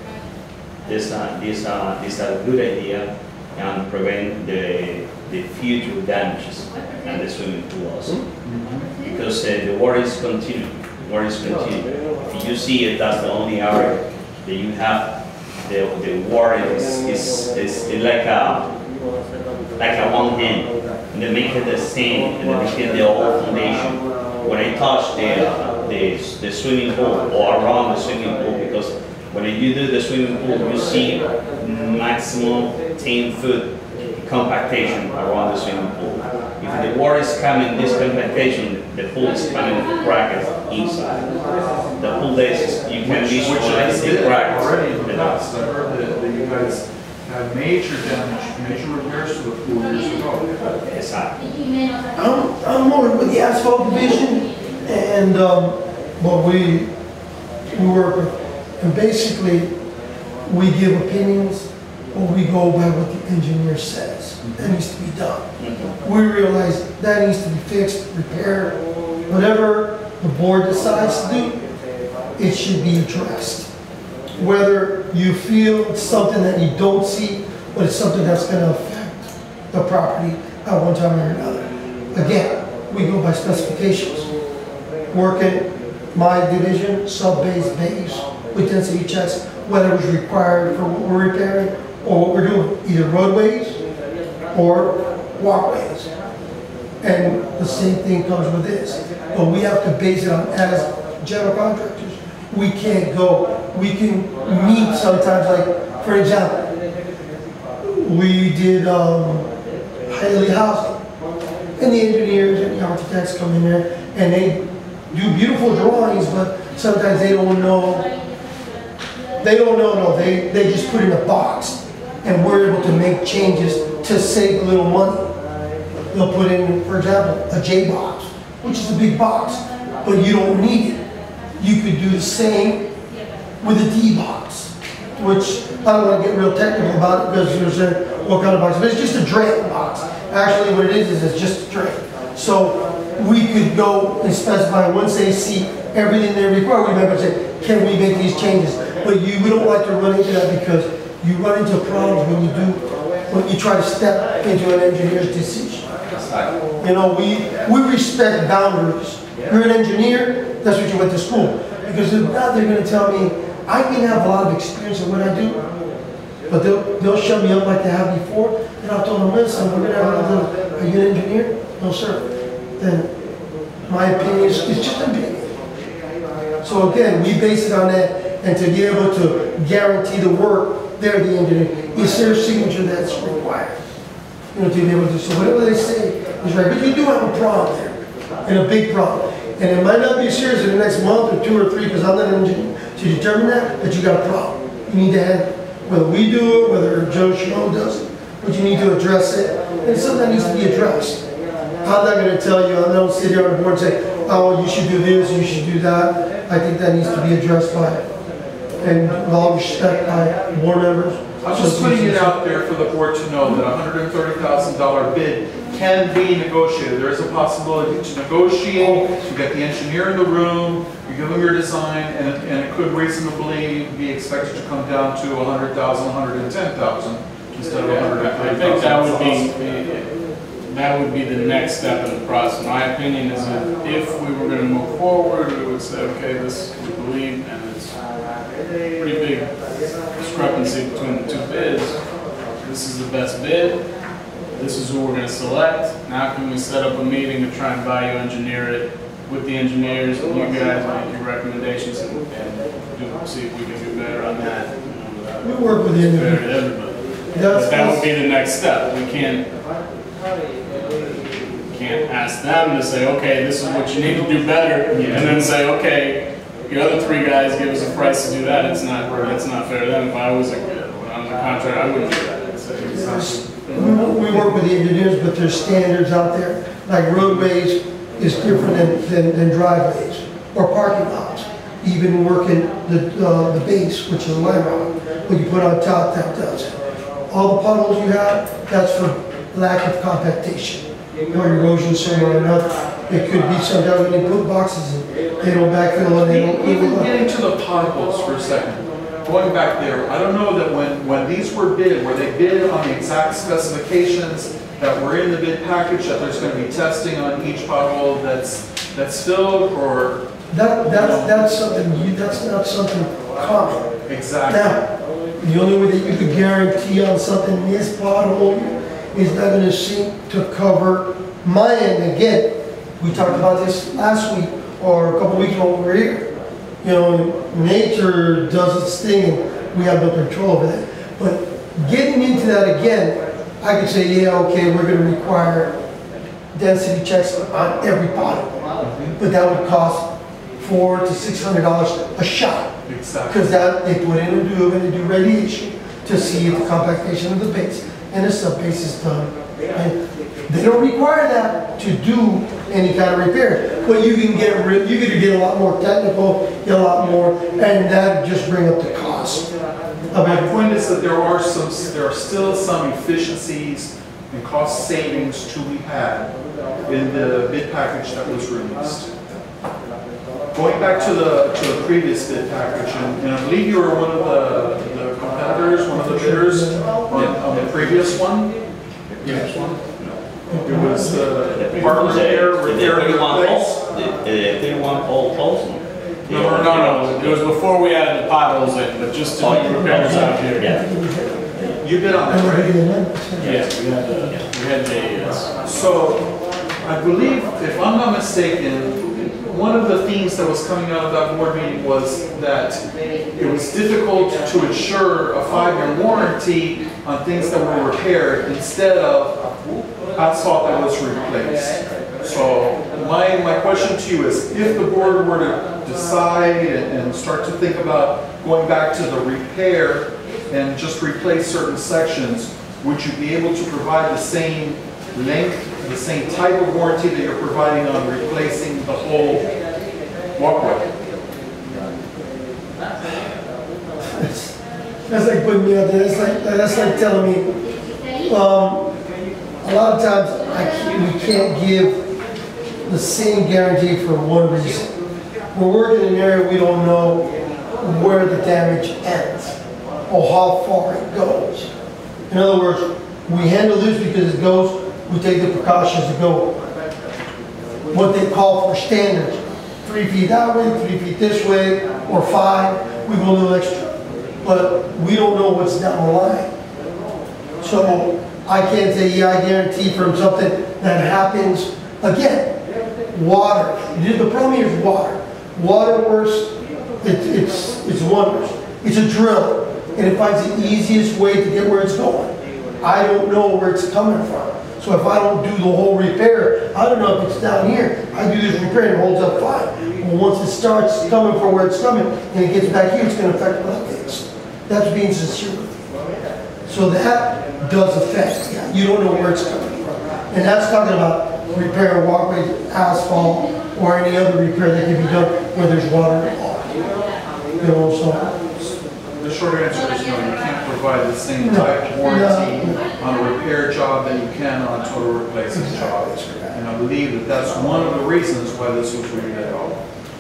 This a good idea and prevent the future damages and the swimming pool also. Because the water is continuing. If you see it, that's the only area that you have the water is like a one hand, and they make it the same, and they make it the old foundation. When I touch the swimming pool or around the swimming pool, because when you do the swimming pool, you see maximum 10-foot compactation around the swimming pool. If the water is coming, this compactation, the pool is coming with crackers inside. The pool base, you can visualize the crackers. Already in the past, I heard that you guys had major damage, major repairs to the pool years ago. Exactly. I'm more with the asphalt division, and what we work with. And basically, we give opinions, or we go by what the engineer says. That needs to be done. We realize that needs to be fixed, repaired, whatever the board decides to do, it should be addressed. Whether you feel it's something that you don't see, but it's something that's going to affect the property at one time or another. Again, we go by specifications. Working my division, sub-base, base, with density checks, whether it's required for what we're repairing or what we're doing, either roadways or walkways. And the same thing comes with this. But we have to base it on, as general contractors, we can't go, we can meet sometimes, like, for example, we did Hialeah Housing. And the engineers and the architects come in there and they do beautiful drawings, but sometimes they don't know, no, they just put in a box and we're able to make changes to save a little money. They'll put in, for example, a J box, which is a big box, but you don't need it. You could do the same with a D box, which I don't want to get real technical about it because you're saying what kind of box, but it's just a drain box. Actually what it is it's just a drain. So we could go and specify once they see everything they require, we might say, can we make these changes? But we don't like to run into that because you run into problems when you try to step into an engineer's decision. You know, we respect boundaries. You're an engineer, that's what you went to school. Because if not, they're going to tell me, I can have a lot of experience in what I do, but they'll shut me up like they have before, and I'll tell them, listen, we're going to have another, are you an engineer? No, sir. Then my opinion is just an opinion. So again, we base it on that, and to be able to guarantee the work, they're the engineer. Is there a signature that's required? You know, to be able to do so. Whatever they say is right. But you do have a problem there, and a big problem. And it might not be serious in the next month or 2 or 3, because I'm not an engineer to determine that, but you got a problem. You need to have, whether we do it, whether Joe Schmo does it, but you need to address it, and something that needs to be addressed. I'm not going to tell you, I don't sit here on the board and say, oh, you should do this, you should do that. I think that needs to be addressed by, and with all respect, by board members. I'm just putting it out there for the board to know that a $130,000 bid can be negotiated. There is a possibility to negotiate, you get the engineer in the room, you give them your design, and it could reasonably be expected to come down to $100,000, $110,000 instead of $130,000. I think that would be the next step in the process. My opinion is that if we were going to move forward, we would say, okay, this we believe, and it's a pretty big discrepancy between the two bids. This is the best bid. This is who we're going to select. Now can we set up a meeting and try and value-engineer it with the engineers, and you guys make your recommendations and see if we can do better on that. We work with the engineers. But that would be the next step. We can't ask them to say, okay, this is what you need to do better, and then say, okay, the other 3 guys give us a price to do that. It's not fair to them. If I was on the contract, I wouldn't do that. We work with the engineers, but there's standards out there, like roadways is different than driveways or parking lots. Even working the base, which is lime rock, what you put on top, that does it. All the puddles you have, that's for lack of compactation or erosion somewhere or another. It could be sometimes when they put boxes in, they don't backfill and they don't. Even getting to the potholes for a second, going back there, I don't know that when these were bid, were they bid on the exact specifications that were in the bid package, that there's going to be testing on each pothole that's filled, or? That's something, that's not something common. Exactly. Now, the only way that you could guarantee on something this pothole is not going to seem to cover my end. Again, we talked about this last week or a couple weeks ago when we were here. You know, nature does its thing and we have no control over that. But getting into that again, I could say, yeah, okay, we're going to require density checks on every pothole. But that would cost $400 to $600 a shot. Exactly. Because that they put in a tube and they do radiation to see if the compactation of the base and the sub-base is done. And they don't require that to do any kind of repair. But you can get a lot more technical, get a lot more, and that just bring up the cost. My point is that there are still some efficiencies and cost savings to be had in the bid package that was released. Going back to the previous bid package, and I believe you were one of the competitors, one of the bidders on the previous one. Yes. It was part repair, repair and replace. The 31 pole poles. No. It was before we added the potholes in, but just to do repairs out here. Yeah. You bid on that, right? Yes, we had JES. So, I believe, if I'm not mistaken, one of the themes that was coming out of that board meeting was that it was difficult to ensure a 5-year warranty on things that were repaired instead of, asphalt that was replaced. So my question to you is, if the board were to decide and start to think about going back to the repair and just replace certain sections, would you be able to provide the same length, the same type of warranty that you're providing on replacing the whole walkway? That's like putting me out there. That's like telling me, a lot of times we can't give the same guarantee for one reason. We're working in an area we don't know where the damage ends or how far it goes. In other words, we handle this because it goes, we take the precautions to go. What they call for standards, 3 feet that way, 3 feet this way, or 5, we go a little extra. But we don't know what's down the line. So I can't say, yeah, I guarantee from something that happens. Again, water. The problem here is water. Water works, it's wonders. It's a drill, and it finds the easiest way to get where it's going. I don't know where it's coming from. So if I don't do the whole repair, I don't know if it's down here. I do this repair and it holds up fine. Well, once it starts coming from where it's coming and it gets back here, it's going to affect my things. That's being sincere with you. So that does affect. Yeah, you don't know where it's coming from. And that's talking about repair walkways, asphalt, or any other repair that can be done where there's water involved. You know, so. The short answer is no, you can't provide the same type of warranty on a repair job that you can on a total replacement job. And I believe that that's one of the reasons why this was redone.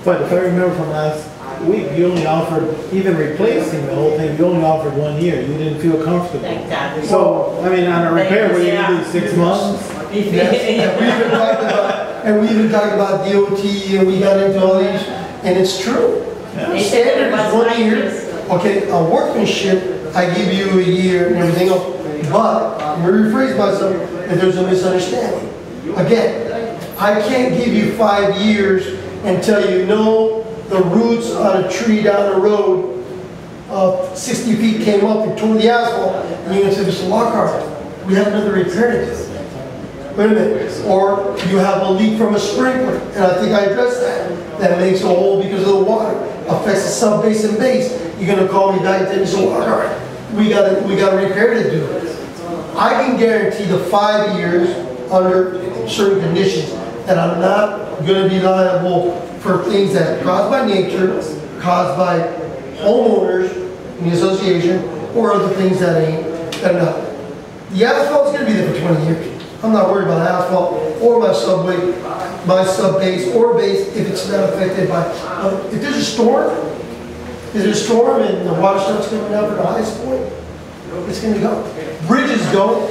But if I remember from last week, you only offered, even replacing the whole thing, you only offered 1 year. You didn't feel comfortable. Exactly. So, I mean, on a repair, where you do 6 months? Yes. And we even talked about DOT, and we got into all these, and it's true. Yeah. Standard is 1 year. Okay, a workmanship, I give you a year and everything else. But, I'm going to rephrase myself, if there's a misunderstanding. Again, I can't give you 5 years and tell you, no, the roots on a tree down the road 60 feet came up and tore the asphalt, and you're going to say, Mr. Lockhart, we have another repair to do. Wait a minute. Or you have a leak from a sprinkler, and I think I addressed that. That makes a hole because of the water, affects the sub-base and base. You're going to call me back and tell me, Mr. Lockhart, we got a repair to do. I can guarantee the 5 years under certain conditions that I'm not going to be liable for things that are caused by nature, caused by homeowners in the association, or other things that are not. The asphalt's going to be there for 20 years. I'm not worried about asphalt or my subway, my sub-base or base if it's not affected by, if there's a storm, and the water starts coming down from the highest point, it's going to go. Bridges go,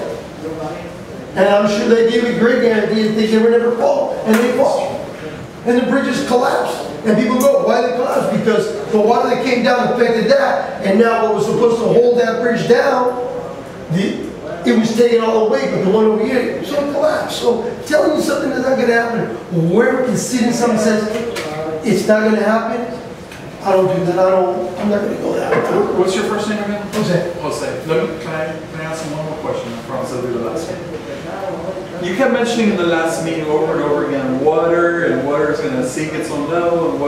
and I'm sure they gave a great guarantee that they would never fall, and they fall. And the bridges collapse. And people go, why they collapse? Because the water that came down affected that, and now what was supposed to hold that bridge down, it was taken all away, but the one over here, so it collapsed. So telling you something that's not going to happen, where can sit in something says it's not going to happen, I don't do that. I'm not going to go that way. What's your first name again? Jose. Jose. Can I ask you one more question? I promise I'll do the last one. You kept mentioning in the last meeting over and over again water, and water is going to seek its own level, and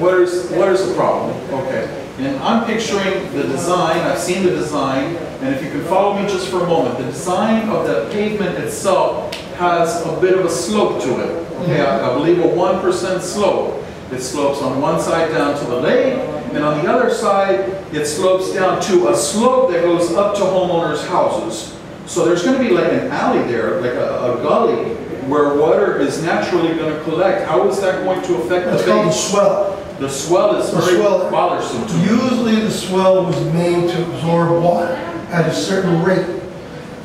water is the problem. Okay. And I'm picturing the design, I've seen the design, and if you can follow me just for a moment, the design of the pavement itself has a bit of a slope to it. Okay, I believe a 1% slope. It slopes on one side down to the lake, and on the other side, it slopes down to a slope that goes up to homeowners' houses. So there's going to be like an alley there, like a gully, where water is naturally going to collect. How is that going to affect the base? It's called the swell. The swell is very bothersome to me. Usually the swell was made to absorb water at a certain rate.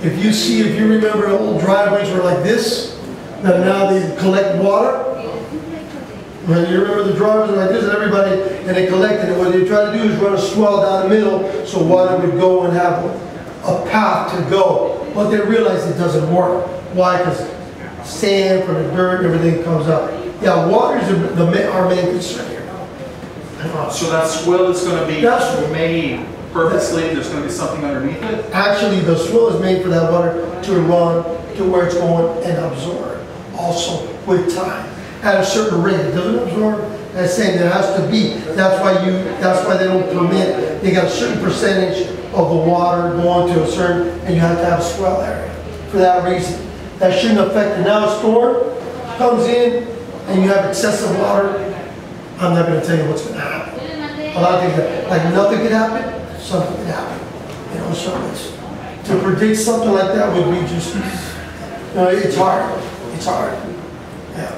If you remember old driveways were like this, that now they collect water. When you remember the driveways were like this, and they collected it. What they try to do is run a swell down the middle so water would go and have a path to go. But they realized it doesn't work. Why? Because sand from the dirt, everything comes up. Yeah, water is our main concern here. So that swell is going to be made purposely, there's going to be something underneath it? Actually, the swell is made for that water to run to where it's going and absorb also with time at a certain rate. It doesn't absorb, that's saying there has to be. That's why they don't permit. They got a certain percentage of the water going to a certain, and you have to have a swell area for that reason. That shouldn't affect it. Now a storm comes in and you have excessive water, I'm not going to tell you what's going to happen. A lot of things, like nothing could happen, something could happen. You know, so to predict something like that would be just, it's hard. It's hard. Yeah.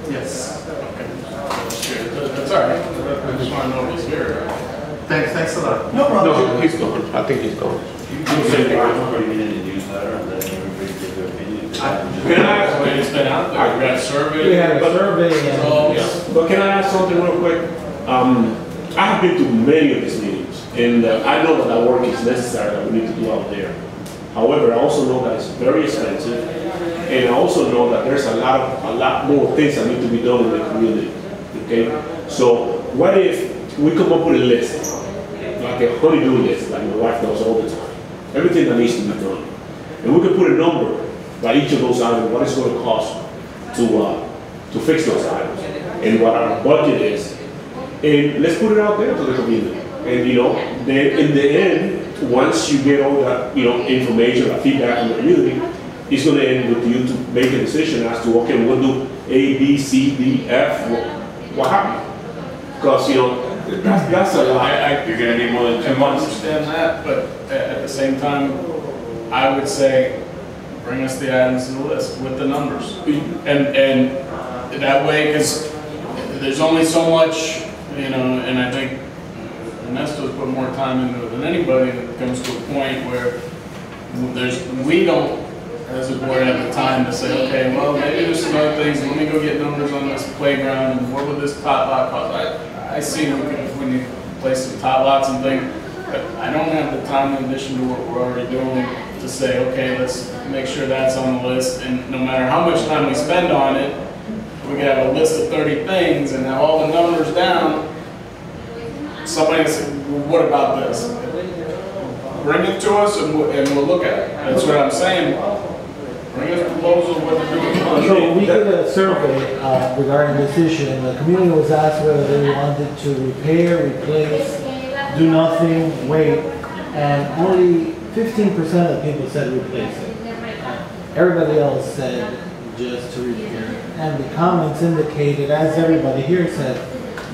Yes. Okay. That's all right. I just want to know if he's here. Thanks a lot. No problem. No, he's gone. I think he's gone. You said the article in the newsletter and then everybody give their opinion. It's been out there. We got a survey. We had a survey and. But can I ask something real quick? I have been to many of these meetings, and I know that work is necessary that we need to do out there. However, I also know that it's very expensive, and I also know that there's a lot more things that need to be done in the community. Okay, so what if we come up with a list, like a honey-do list, like my wife does all the time, everything that needs to be done, and we can put a number by each of those items, what it's going to cost to fix those items, and what our budget is, and let's put it out there to the community. And then in the end, once you get all that information, that feedback from the community, it's going to end with you to make a decision as to, okay, we're going to do A, B, C, D, F, what happened? Because that's a lot. You're going to need more than 2 months. I understand that, but at the same time, I would say, bring us the items to the list with the numbers. And that way, because there's only so much, and I think Ernesto's put more time into it than anybody, and it comes to a point where we don't, as a board, have the time to say, okay, well, maybe there's some other things, let me go get numbers on this playground, and what would this tot lot cost? I see we need to place some tot lots and things, but I don't have the time in addition to what we're already doing to say, okay, let's make sure that's on the list, and no matter how much time we spend on it, we could have a list of 30 things and have all the numbers down. Somebody said, well, what about this? Bring it to us and we'll look at it. That's what I'm saying. Bring us a proposal of what to do. So we did a survey regarding this issue, and the community was asked whether they wanted to repair, replace, do nothing, wait, and only 15% of people said replace it. Everybody else said just to repair. And the comments indicated, as everybody here said,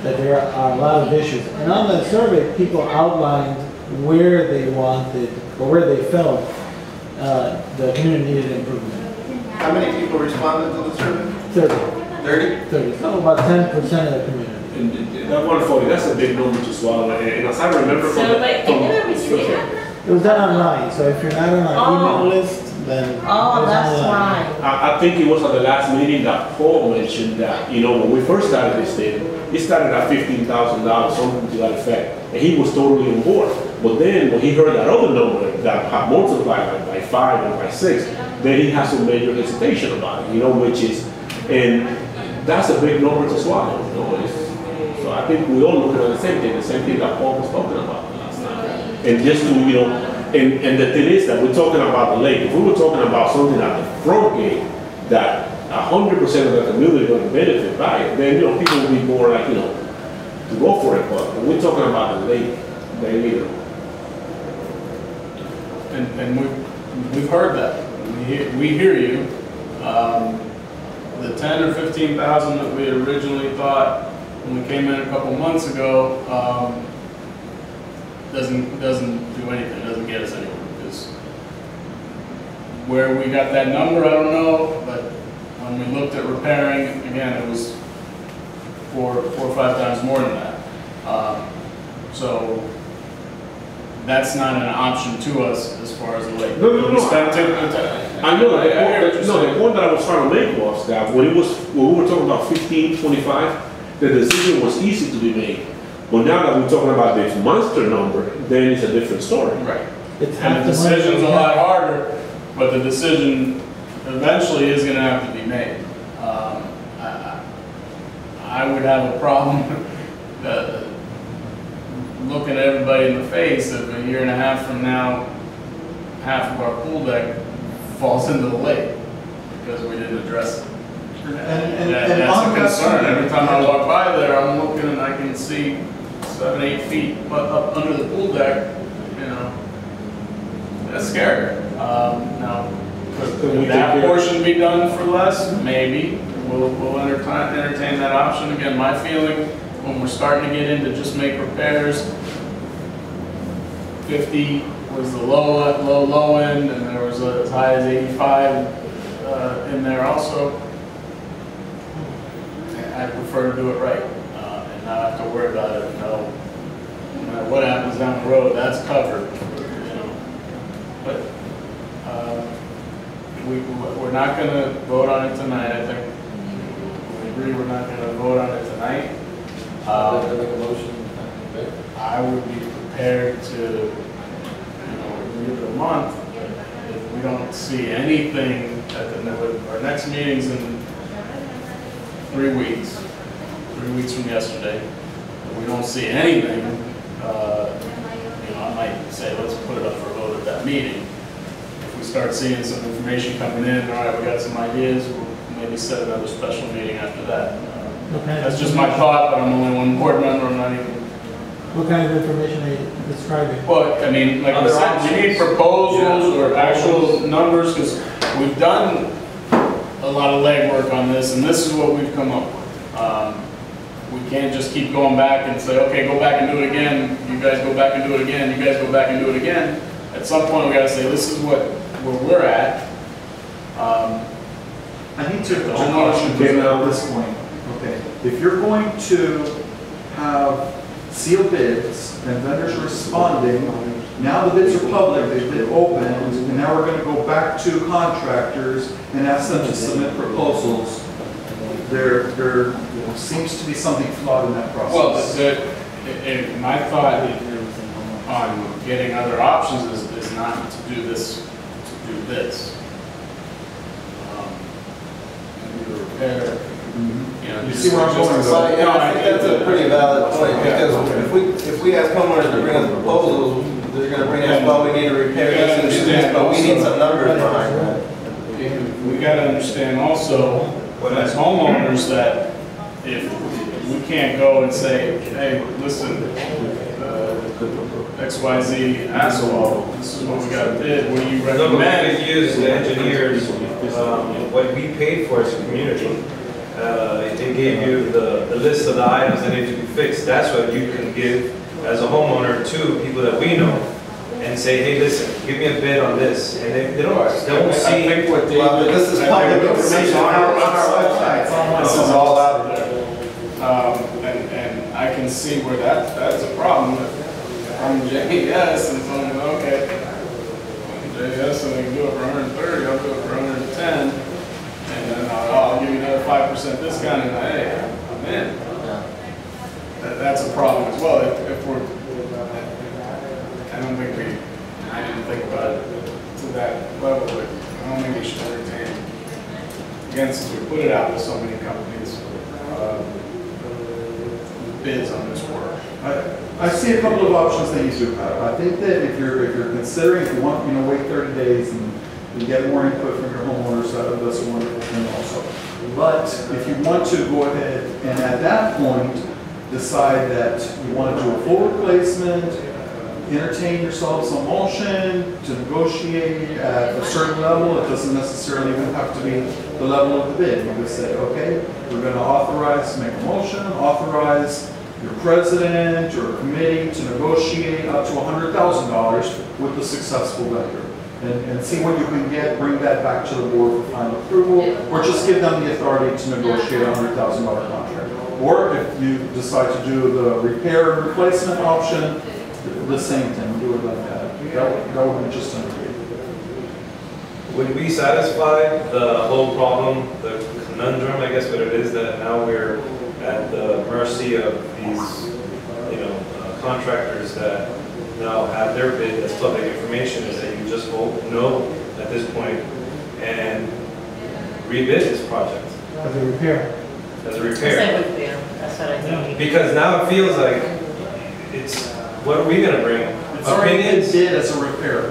that there are a lot of issues. And on that survey, people outlined where they wanted, or where they felt the community needed improvement. How many people responded to the survey? 30? So about 10% of the community. And that 140, that's a big number to swallow. And as I remember from So, like, I never received it. It was done online, so if you're not on our email list, then Oh, it's that's online. why. I think it was at the last meeting that Paul mentioned that, when we first started this thing, it started at $15,000, something to that effect. And he was totally on board. But then when he heard that other number that had multiplied by 5 and by 6, then he has some major hesitation about it, which is, and that's a big number to swallow, So I think we all looking at the same thing that Paul was talking about last time. And just to, and the thing is that we're talking about the lake. If we were talking about something at the front gate that 100% of the community going to benefit by it, then people will be more like to go for it. But when we're talking about the lake, then And we've heard that. We hear you. The 10 or 15,000 that we had originally thought when we came in a couple months ago doesn't do anything. Doesn't get us anywhere. Because where we got that number, I don't know. But when we looked at repairing, again, it was four or 5 times more than that. So that's not an option to us as far as the lake. No. I know. The point that I was trying to make was that when we were talking about 15, 25, the decision was easy to be made. But now that we're talking about this monster number, then it's a different story. Right. And the decision's a lot harder, but the decision eventually is going to have to be made. I would have a problem looking at everybody in the face if a year and a half from now half of our pool deck falls into the lake because we didn't address it. And That's on a that concern. point- Every time I walk by there, I'm looking and I can see 7, 8 feet up under the pool deck, you know. That's scary. Now, could that portion be done for less? Maybe. We'll entertain that option. Again, my feeling, when we're starting to get into just make repairs, 50 was the low end, and there was as high as 85 in there also. I prefer to do it right, and not have to worry about it. No matter what happens down the road, that's covered, you know. But we're not going to vote on it tonight. I think we agree we're not going to vote on it tonight. I would be prepared to, you know, give it a month. If we don't see anything our next meeting's in 3 weeks. 3 weeks from yesterday. If we don't see anything, you know, I might say let's put it up for a vote at that meeting. If we start seeing some information coming in, all right, we got some ideas, we'll maybe set another special meeting after that. That's just my thought, but I'm only one board member. I'm not even. What kind of information are you describing? Well, I mean, like I said, we need proposals or actual numbers, because we've done a lot of legwork on this, and this is what we've come up with. We can't just keep going back and say, okay, go back and do it again. You guys go back and do it again. You guys go back and do it again. At some point, we got to say, this is where we're at. I need to caution you at this point. Okay, if you're going to have sealed bids and vendors responding, now the bids are public, they've been opened, and now we're going to go back to contractors and ask them to submit proposals. There seems to be something flawed in that process. Well, my thought on getting other options is not to do this, to do this. Do the repair. You know, You see where I'm going with Well, that? yeah, I think that's a pretty valid point, because if we ask homeowners to bring us proposals, they're gonna bring us, well, we need to repair this and do this, but we need some numbers behind that. We gotta understand also, as homeowners, that if we can't go and say, hey, listen, XYZ asphalt, this is what we got bid, what do you No, but recommend? we could use the engineers, what we paid for as a community. They gave you the list of the items that need to be fixed. That's what you can give as a homeowner to people that we know and say, hey, listen, give me a bid on this. And they won't see. I think what they. Well, but this is public information on our website. This is all out there. And I can see where that's a problem. If I'm JES and someone, okay, JES and they can do it for 130, I'll do it for 110. And then I'll give you another 5% discount, and hey, I'm in. That's a problem as well. If we're, I don't think I didn't think about it to that level, but I don't think we should entertain. Again, since we put it out to so many companies, bids on this work. I see a couple of options that you do have. I think that if you're considering, if you want, you know, wait 30 days and you get more input from your homeowners, that's a wonderful thing also. But if you want to go ahead and at that point decide that you want to do a full replacement, entertain yourselves a motion to negotiate at a certain level, it doesn't necessarily even have to be the level of the bid. You just say, okay, we're going to authorize, make a motion, authorize your president or committee to negotiate up to $100,000 with the successful vendor. And see what you can get, bring that back to the board for final approval, or just give them the authority to negotiate a $100,000 contract. Or if you decide to do the repair and replacement option, the same thing, do it like that. That would be just enough. Would we satisfy the whole problem, the conundrum, I guess what it is, that now we're at the mercy of these, contractors that now have their bid as public information, is that you just vote no at this point and rebid this project? As a repair. As a repair. That's what I think. Because now it feels like it's, what are we gonna bring? It's already been bid as a repair.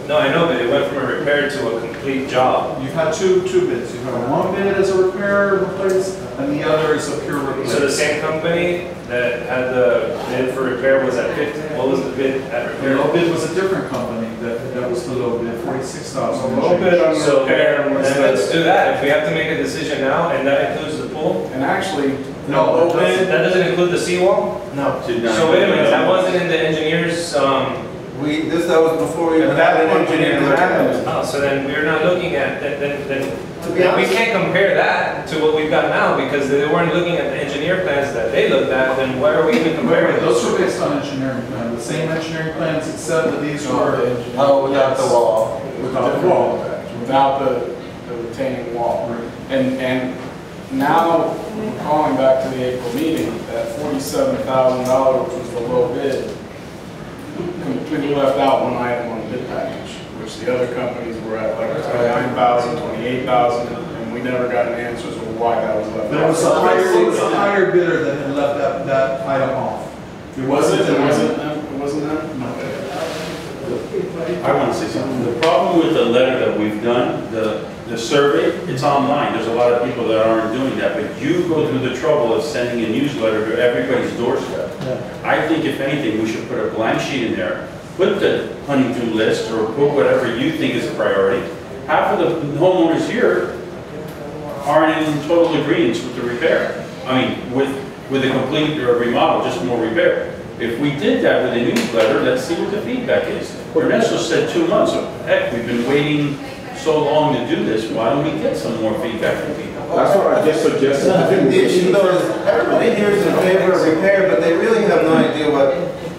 No, I know, but it went from a repair to a complete job. You've had two bids. You've had one bid as a repair, replace, and the other is a pure replace. So the same company that had the bid for repair was at 50, what was the bid at The repair? low bid was a different company, that was the low bid, 46,000. A little bit on the repair, and let's do that. If we have to make a decision now, and that includes the pool, And actually, no, that doesn't include the seawall? No. So wait a minute, that wasn't in the engineer's, That was before we even had an engineer look at it. oh, so then we're not looking at, then To be we honest- can't compare that to what we've got now, because they weren't looking at the engineer plans that they looked at, then why are we even comparing Those those? were based on engineering plans, the same engineering plans, except that these were. Oh, without the wall. Without the wall. without the retaining wall. And now, calling back to the April meeting, that $47,000, which was the low bid, completely left out one item on the bid package, which the other companies were at like 29,000, 28,000, and we never got an answer as to why that was left There was out. it was a higher bidder that had left that item off. It wasn't them? It wasn't them? No. I want to say something. The problem with the letter that we've done, the survey, it's online. There's a lot of people that aren't doing that, but you go through the trouble of sending a newsletter to everybody's doorstep. I think if anything, we should put a blank sheet in there, put the honeydew list, or put whatever you think is a priority. Half of the homeowners here aren't in total agreement with the repair. I mean, with a complete remodel, just more repair. If we did that with a newsletter, let's see what the feedback is. Ernesto said 2 months. Heck, we've been waiting so long to do this. Why don't we get some more feedback from people? That's what I just suggested. The issue though is, everybody here is in favor of repair, but they really have no idea what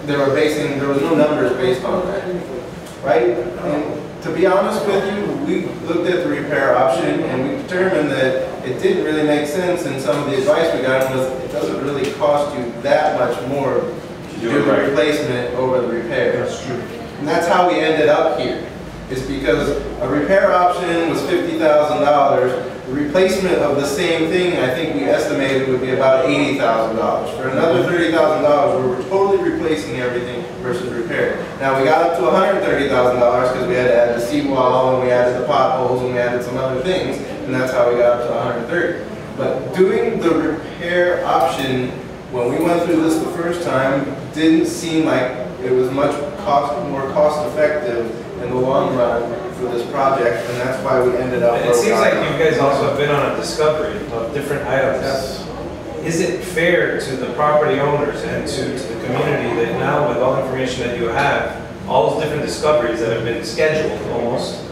they were basing, there was no numbers based on that, right? And to be honest with you, we looked at the repair option and we determined that it didn't really make sense, and some of the advice we got was, it doesn't really cost you that much more to do the replacement over the repair. That's true. And that's how we ended up here, is because a repair option was $50,000. The replacement of the same thing, I think we estimated would be about $80,000. For another $30,000, we were totally replacing everything versus repair. Now we got up to $130,000 because we had to add the seawall and we added the potholes and we added some other things, and that's how we got up to $130,000. But doing the repair option, when we went through this the first time, didn't seem like it was much more cost effective in the long run for this project, and that's why we ended up. And it seems like you guys also have been on a discovery of different items. Yes. Is it fair to the property owners and to the community that now, with all the information that you have, all those different discoveries that have been scheduled almost,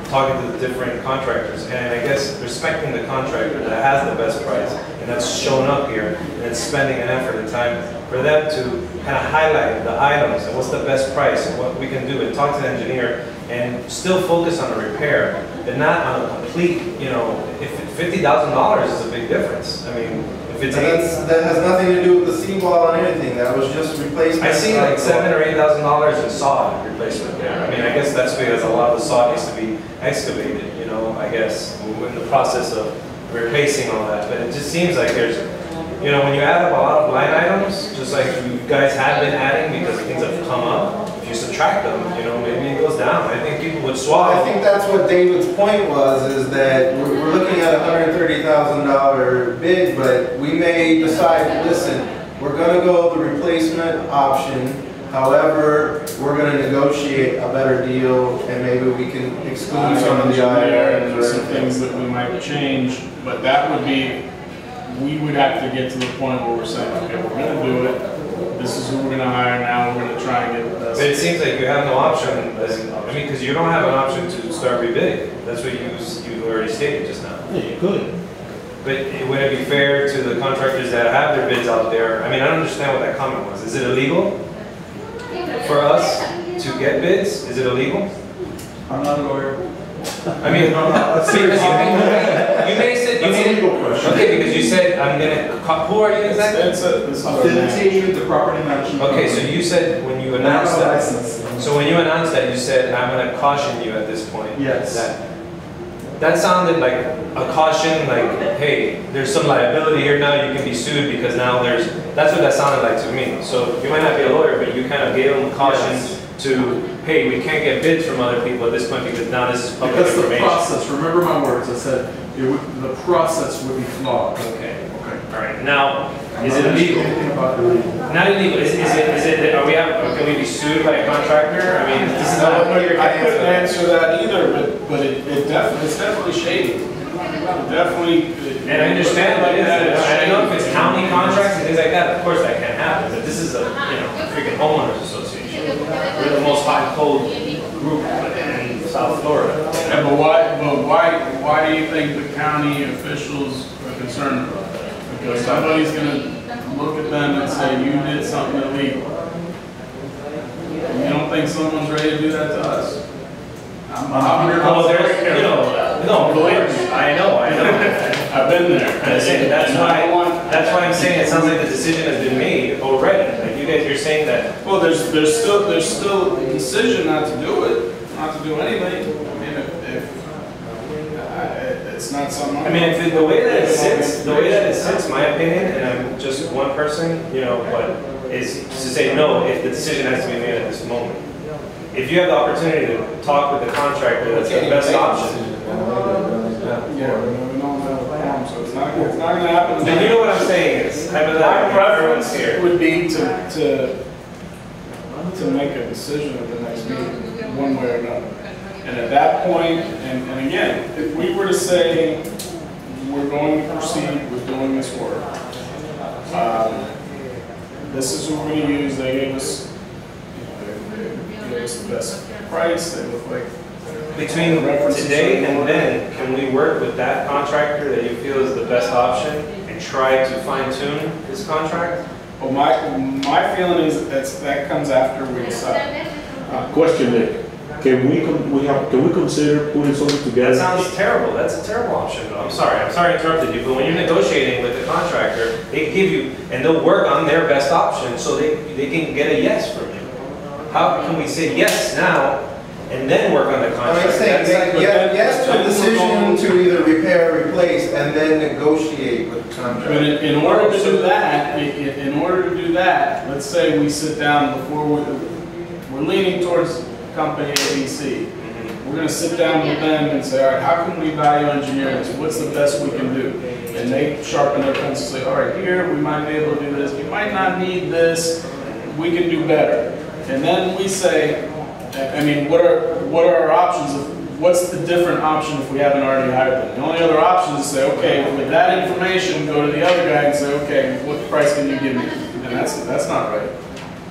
talking to the different contractors, and I guess respecting the contractor that has the best price, and that's shown up here, and it's spending an effort and time for them to kind of highlight the items and what's the best price and what we can do, and talk to the engineer, and still focus on the repair, and not on a complete, you know, if $50,000 is a big difference. I mean, if it's that has nothing to do with the seawall and anything, that was just replacement. I see like $7,000 or $8,000 in sod replacement there. I mean, I guess that's because a lot of the sod needs to be excavated, you know, I guess, in the process of replacing all that. But it just seems like there's, you know, when you add up a lot of line items, just like you guys have been adding because things have come up, if you subtract them, you know, maybe it goes down. I think people would swap. I think that's what David's point was, is that we're looking at a $130,000 bid, but we may decide, listen, we're gonna go the replacement option. However, we're gonna negotiate a better deal, and maybe we can exclude some of the items There's or some things that we might change, but that would be, we would have to get to the point where we're saying, okay, we're gonna do it. This is who we're gonna hire now, we're gonna try and get the best. But it seems like you have no option, I mean, because you don't have an option to start rebidding. That's what you already stated just now. Yeah, you could. But would it be fair to the contractors that have their bids out there? I mean, I don't understand what that comment was. Is it illegal for us to get bids? Is it illegal? I'm not a lawyer. I mean, because you may say, That's a legal question. okay, because you said, I'm gonna, who are you exactly? Affinity, the property management. Okay, so you said when you announced that, so when you announced that, you said, I'm gonna caution you at this point. Yes. That sounded like a caution, like, hey, there's some liability here now, you can be sued because now that's what that sounded like to me. So you might not be a lawyer, but you kind of gave them caution to, hey, we can't get bids from other people at this point because now this is public Because the information. process, remember my words, I said, the process would be flawed. Okay, Okay. all right. Now, I'm is not it illegal? anything about illegal. Not illegal, is it, can we be sued by a contractor? I mean, this is not what you're I getting couldn't answer. answer that either, but it's definitely shady. Definitely. And I understand that, I know if it's county contracts and things like that, of course that can't happen, but this is a, freaking homeowners association. We're the most hot code group in South Florida. Yeah, but why do you think the county officials are concerned about that? Because somebody's gonna look at them and say, you did something illegal. You don't think someone's ready to do that to us? Well, there's, no, lawyers, I know. I've been there. That's why I'm saying it sounds like the decision has been made already. Like you guys, you're saying that. Well, there's still a decision not to do it, not to do anything. I mean, if it's not something. I mean, if the way that it sits, my opinion, and I'm just one person, but is to say no if the decision has to be made at this moment. If you have the opportunity to talk with the contractor, that's the best option. So it's not gonna happen. And you know what I'm saying is, My preference would be to make a decision at the next meeting, one way or another. And at that point, and again, if we were to say, we're going to proceed with doing this work, this is who we're going to use, they gave us, they gave us the best price, they look like. Between today and then, can we work with that contractor that you feel is the best option and try to fine tune this contract? Well, my feeling is that comes after we decide. Question, Nick. Can we consider putting something together? That sounds terrible. That's a terrible option. I'm sorry I interrupted you, but when you're negotiating with the contractor, they give you, and they'll work on their best option so they can get a yes from you. How can we say yes now and then work on the contract? I'm saying, yes to a decision to either repair or replace, and then negotiate with the contractor. But in order to do that, let's say we sit down before we're leaning towards company ABC. We're going to sit down with them and say, all right, how can we value engineer this? What's the best we can do? And they sharpen their pencil and say, all right, here we might be able to do this. We might not need this. We can do better. And then we say, I mean, what are our options? What's the different option if we haven't already hired them? The only other option is to say, okay, with that information, go to the other guy and say, okay, what price can you give me? And that's not right.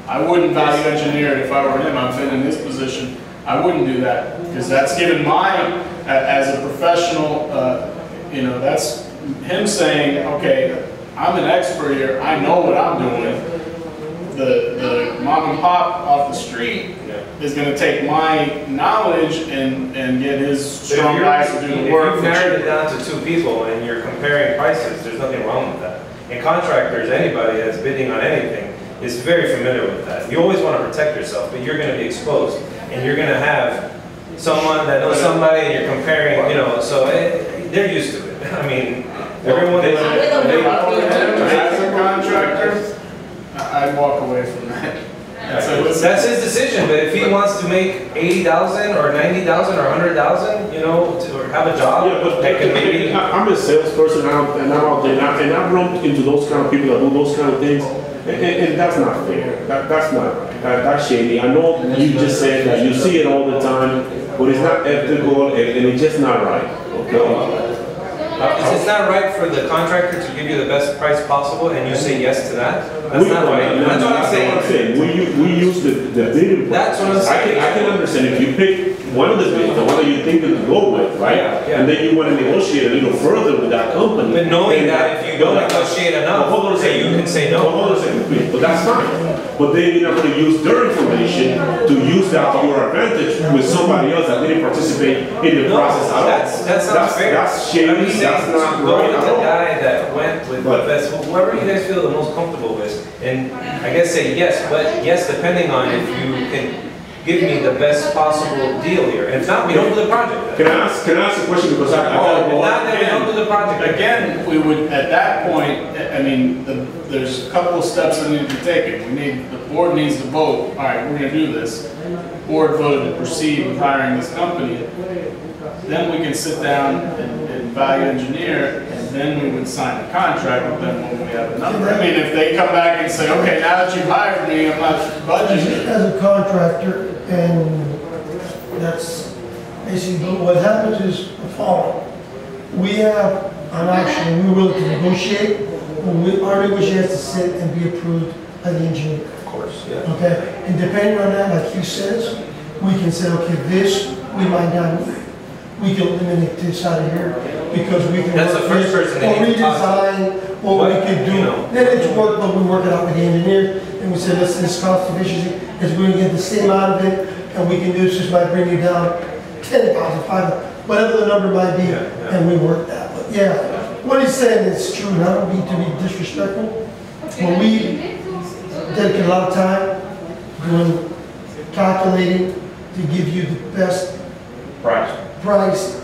I wouldn't value engineer it if I were him. I've been in his position. I wouldn't do that because that's given as a professional, that's him saying, okay, I'm an expert here. I know what I'm doing. The mom and pop off the street is going to take my knowledge and get his strong guys to do the work. If you've narrowed it down to 2 people and you're comparing prices, there's nothing wrong with that. And contractors, anybody that's bidding on anything, is very familiar with that. You always want to protect yourself, but you're going to be exposed, and you're going to have someone that knows somebody, and you're comparing, so they're used to it. I mean, everyone is. As a contractor, I'd walk away from that. That's his decision, but if he wants to make 80,000 or 90,000 or 100,000, or have a job, maybe. I'm a salesperson, and I'm out there, and I've run into those kind of people that do those kind of things. And that's not fair. That's not right. That's shady. I know you just said that you see it all the time, but it's not ethical and it's just not right. Okay? It's not right for the contractor to give you the best price possible and you say yes to that? That's not right. That's what I'm saying. We use the bidding. That's what I'm saying. I can understand if you pick one of the bids, the one that you think to go with, right? Yeah. And then you want to negotiate a little further with that company. But knowing that if you don't negotiate enough, you can say no. Hold on a second, but that's fine. But then you're not going to use their information to use that to your advantage with somebody else that didn't participate in the process at all. That's not fair. That's shady. That's not go right with at the all. guy that went with the best, whoever you guys feel the most comfortable with, and I guess say yes, but yes, depending on if you can give me the best possible deal here. And if not, we don't do the project. Can I ask a question, because I If not, then we don't do the project. Again, we would, at that point, I mean, there's a couple of steps that need to be taken. The board needs to vote, all right, we're gonna do this. Board voted to proceed with hiring this company. Then we can sit down and value engineer, and then we would sign a contract with them when we have a number. I mean, if they come back and say, okay, now that you've hired me, I'm not budgeting. As a contractor, and that's basically, but what happens is the following. We have an option, we're willing to negotiate, our negotiation has to sit and be approved by the engineer. Of course, yeah. Okay, and depending on that, like he says, we can say, okay, this, we might not need. We can eliminate this out of here, because we can. That's the first person that or needs to talk to. redesign, what we could do. Then it's work, but we work it out with the engineer, and we say, listen, this cost efficiency is going to get the same out of it, and we can do this, might bring you down 10,000, 5,000, whatever the number might be, and we work that. But yeah, what he's saying is true, and I don't mean to be disrespectful. When we dedicate a lot of time doing calculating to give you the best price,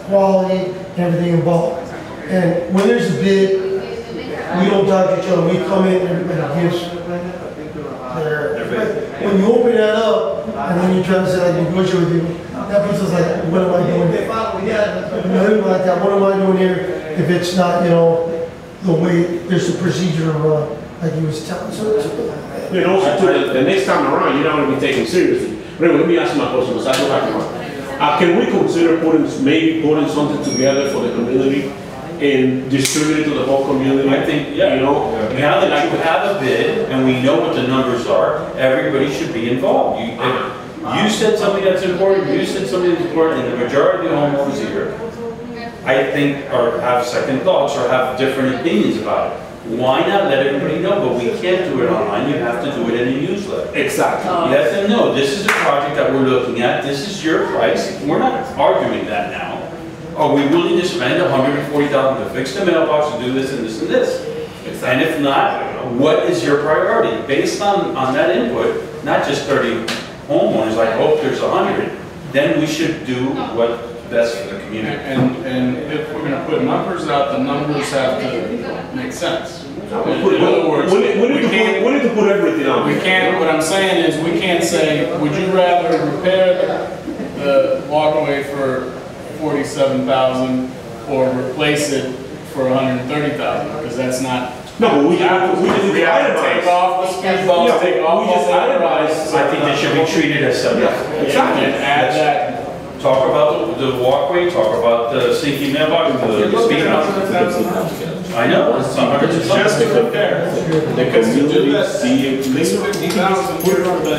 quality, and everything involved. And when there's a bid, we don't dodge each other. We come in and everybody gives their bid. When you open that up, and then you try to say, like, negotiate with you, that puts us like, what am I doing here? You know, everything like that, what am I doing here if it's not, you know, the way, there's a procedure to run, like he was telling. So and also, too, the next time around, you're not going to be taken seriously. But anyway, let me ask you my question, because I don't have to. Can we consider maybe putting something together for the community and distribute it to the whole community? I think, yeah, you know, now that you have a bid and we know what the numbers are, everybody should be involved. You said something that's important, you said something that's important, and the majority of the homeowners here, I think, have second thoughts or have different opinions about it. Why not let everybody know? But we can't do it online, you have to do it in a newsletter. Exactly. You let them know, this is the project that we're looking at, this is your price. We're not arguing that now. Are we willing to spend $140,000 to fix the mailbox and do this and this and this? Exactly. And if not, what is your priority? Based on that input, not just 30 homeowners, I hope there's 100, then we should do what's best for the community. And if we're gonna put numbers out, the numbers have to make sense. In other words, we need to put everything on. We can't, what I'm saying is, we can't say, would you rather repair the walkway for 47,000 or replace it for 130,000? Because that's not. No, but we have to take off the speed bumps, take off we just all the itemize. I think they should be treated as separate. Exactly. And add that. Talk about the walkway, talk about the sinking mailbox, the speed bumps. I know, it's hundreds of Just to compare. Because to do that, see this 50,000 here for the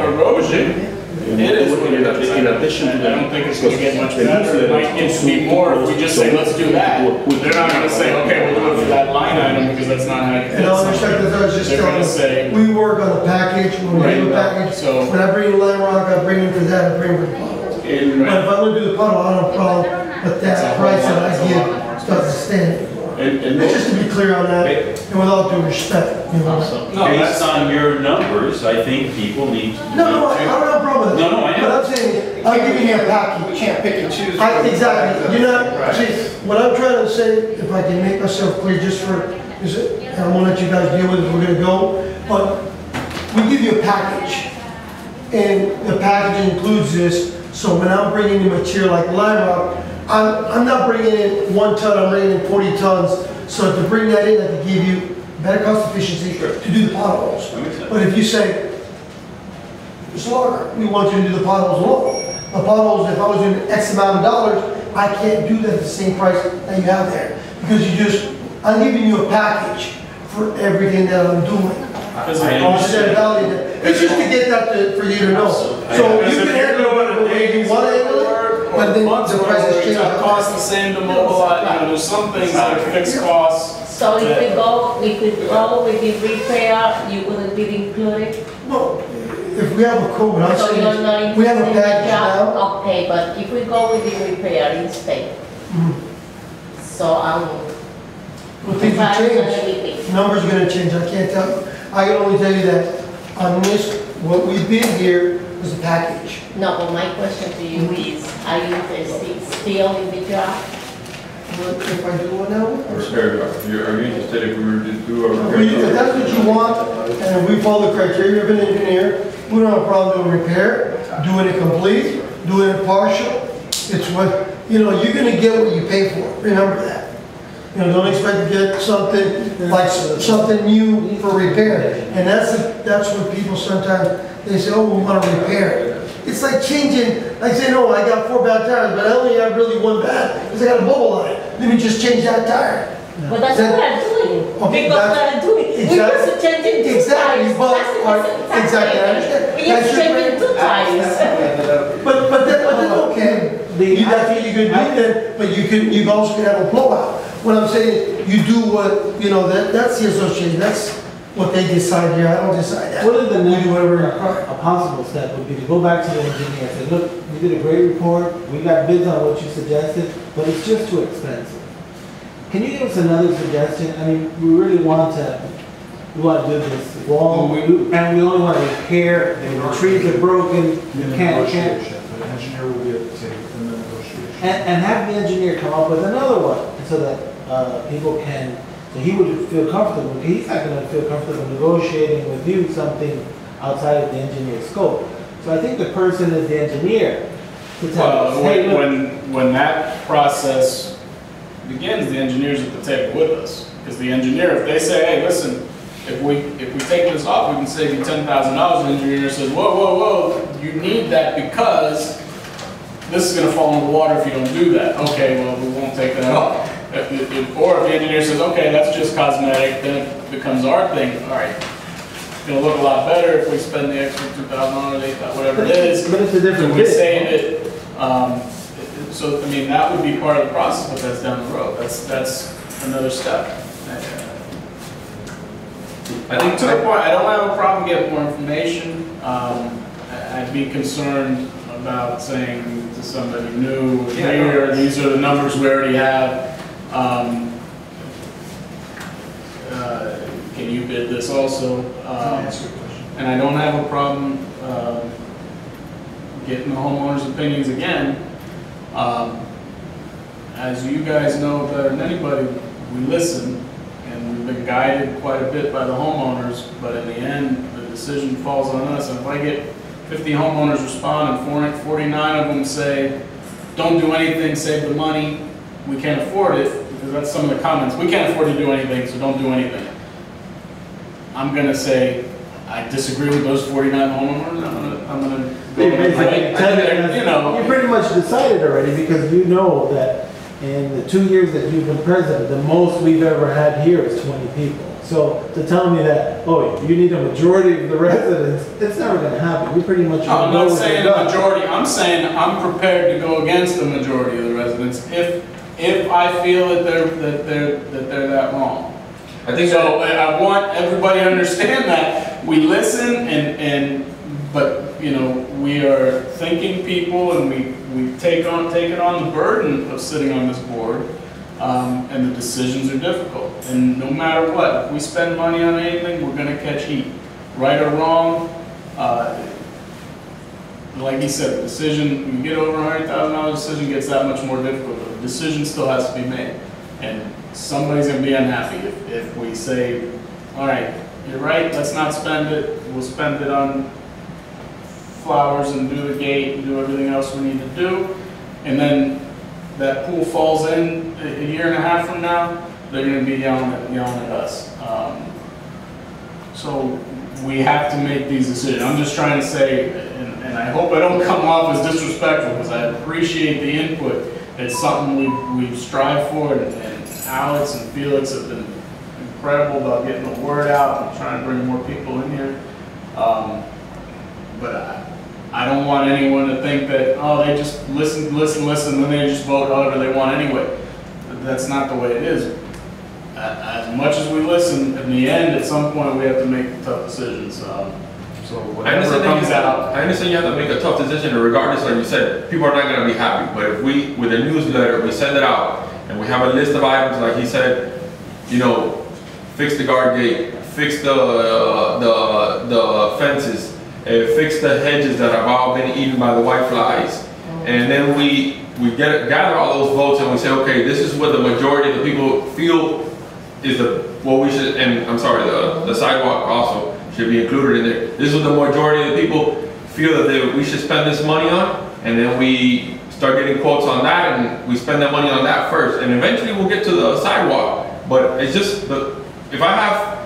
erosion. It is what it is. in addition to I don't think it's gonna get much better. It might get to be more if we just say, let's do that. They're not gonna say, okay, we'll do it for that line item, because that's not how you. And I'll respect that, I was just They're telling gonna say. you, we work on the package, when we do a package, So- when I bring in lime rock, I bring in for that, I bring in for the puddle. But if I'm gonna do the puddle, I don't have a problem, but that price that I give doesn't stand anymore. And It's just to be clear on that, and with all due respect, you know. Based on your numbers, I think people need to. No, I don't have a problem with it. No, I know. What I'm saying is, I'm giving you a package. You can't pick and choose. Exactly, you're not, see, what I'm trying to say, if I can make myself clear just for, is it, and I won't let you guys deal with it, we're gonna go, but we give you a package. And the package includes this, so when I'm bringing the material like lime rock, I'm not bringing in 1 ton, I'm bringing in 40 tons. So to bring that in, I can give you better cost efficiency to do the potholes. But if you say, Mr. Lager, we want you to do the potholes alone. The potholes, if I was doing X amount of dollars, I can't do that at the same price that you have there. Because I'm giving you a package for everything that I'm doing. It's just to get that for you to know. So you can handle it whatever way you want to handle it, but then the price is changing. It costs the same to mobilize, you know, there's some things that are fixed costs. So if we go with the repair, you wouldn't be included? Well, if we have a code, I'm So you're not saying, we have a including the package job? now. Okay, but if we go with the repair instead, so Well, things will change. Numbers are gonna change, I can't tell you. I can only tell you that on this, What we bid here was a package. No, but my question to you is, are you interested still in the job? If I do what now? Are you interested if we were to do a If that's what you want, and if we follow the criteria of an engineer, we don't have a problem doing repair, doing it complete, doing it partial. It's what, you know, you're gonna get what you pay for, remember that. You know, don't expect to get something like something new for repair. And that's what people sometimes, they say, oh, we want to repair it. It's like changing, like saying, oh, I got 4 bad tires, but I only have really 1 bad, because I got a bubble on it. Let me just change that tire. But that's what I'm doing. Okay, Because what I'm doing, we're just changing 2 exactly, tires. but, exactly, I understand. We're just changing 2 tires. But then, okay, that's what you could do then, but you also can have a blowout. What I'm saying, you do what, you know, that's the association, that's what they decide here, I don't decide that. What is the next, whatever. a possible step would be to go back to the engineer and say, look, you did a great report, we got bids on what you suggested, but it's just too expensive. Can you give us another suggestion? I mean, we really want to do this wall, and we only want to repair, the trees are broken, you can't. The engineer will be able to take in the negotiation. And have the engineer come up with another one, so that people can, so he would feel comfortable. He's not going to feel comfortable negotiating with you something outside of the engineer's scope. So I think the person is the engineer. To tell us, hey, look, when that process begins, the engineer's at the table with us. Because the engineer, if they say, hey, listen, if we take this off, we can save you $10,000. The engineer says, whoa, whoa, whoa, you need that because this is going to fall in the water if you don't do that. Okay, well, we won't take that off. Or if the engineer says, okay, that's just cosmetic, then it becomes our thing. All right, it's going to look a lot better if we spend the extra $2,000, $8,000, whatever it is. But it's a different we bid. save it. So, I mean, that would be part of the process, but that's down the road. That's another step. I think to the point, I don't have a problem getting more information. I'd be concerned about saying to somebody new, here, these are the numbers we already have. Can you bid this also? And I don't have a problem getting the homeowners' opinions again. As you guys know better than anybody, we listen, and we've been guided quite a bit by the homeowners, but in the end, the decision falls on us. And if I get 50 homeowners respond and 49 of them say, don't do anything, save the money, we can't afford it, because that's some of the comments. We can't afford to do anything, so don't do anything. I'm going to say, I disagree with those 49 homeowners. I'm going to go you know. You pretty much decided already, because you know that in the 2 years that you've been president, the most we've ever had here is 20 people. So to tell me that, oh, you need a majority of the residents, it's never going to happen. We pretty much. I'm not saying a majority. I'm saying I'm prepared to go against the majority of the residents if I feel that they're that wrong. I think so. I want everybody to understand that we listen but you know, we are thinking people, and we've taken on the burden of sitting on this board. And the decisions are difficult. And no matter what, if we spend money on anything, we're going to catch heat. Right or wrong, like he said, the decision, when you get over $100,000, decision gets that much more difficult. But the decision still has to be made. And somebody's going to be unhappy if we say, all right, you're right, let's not spend it. We'll spend it on flowers and do the gate and do everything else we need to do. And then that pool falls in a year and a half from now, they're going to be yelling at us. So we have to make these decisions. I'm just trying to say, and I hope I don't come off as disrespectful, because I appreciate the input. It's something we strive for, and Alex and Felix have been incredible about getting the word out and trying to bring more people in here. But I don't want anyone to think that, oh, they just listen, and then they just vote however they want anyway. That's not the way it is. As much as we listen, in the end, at some point, we have to make tough decisions. So whatever comes out. I understand you have to make a tough decision, regardless, like you said, people are not going to be happy. But if we, with a newsletter, we send it out, and we have a list of items, like he said, you know, fix the guard gate, fix the fences, fix the hedges that have all been eaten by the whiteflies. And then we gather all those votes and we say, okay, this is what the majority of the people feel is what we should, and I'm sorry, the sidewalk also should be included in there. This is what the majority of the people feel that we should spend this money on, and then we start getting quotes on that, and we spend that money on that first, and eventually we'll get to the sidewalk. But it's just, if I have,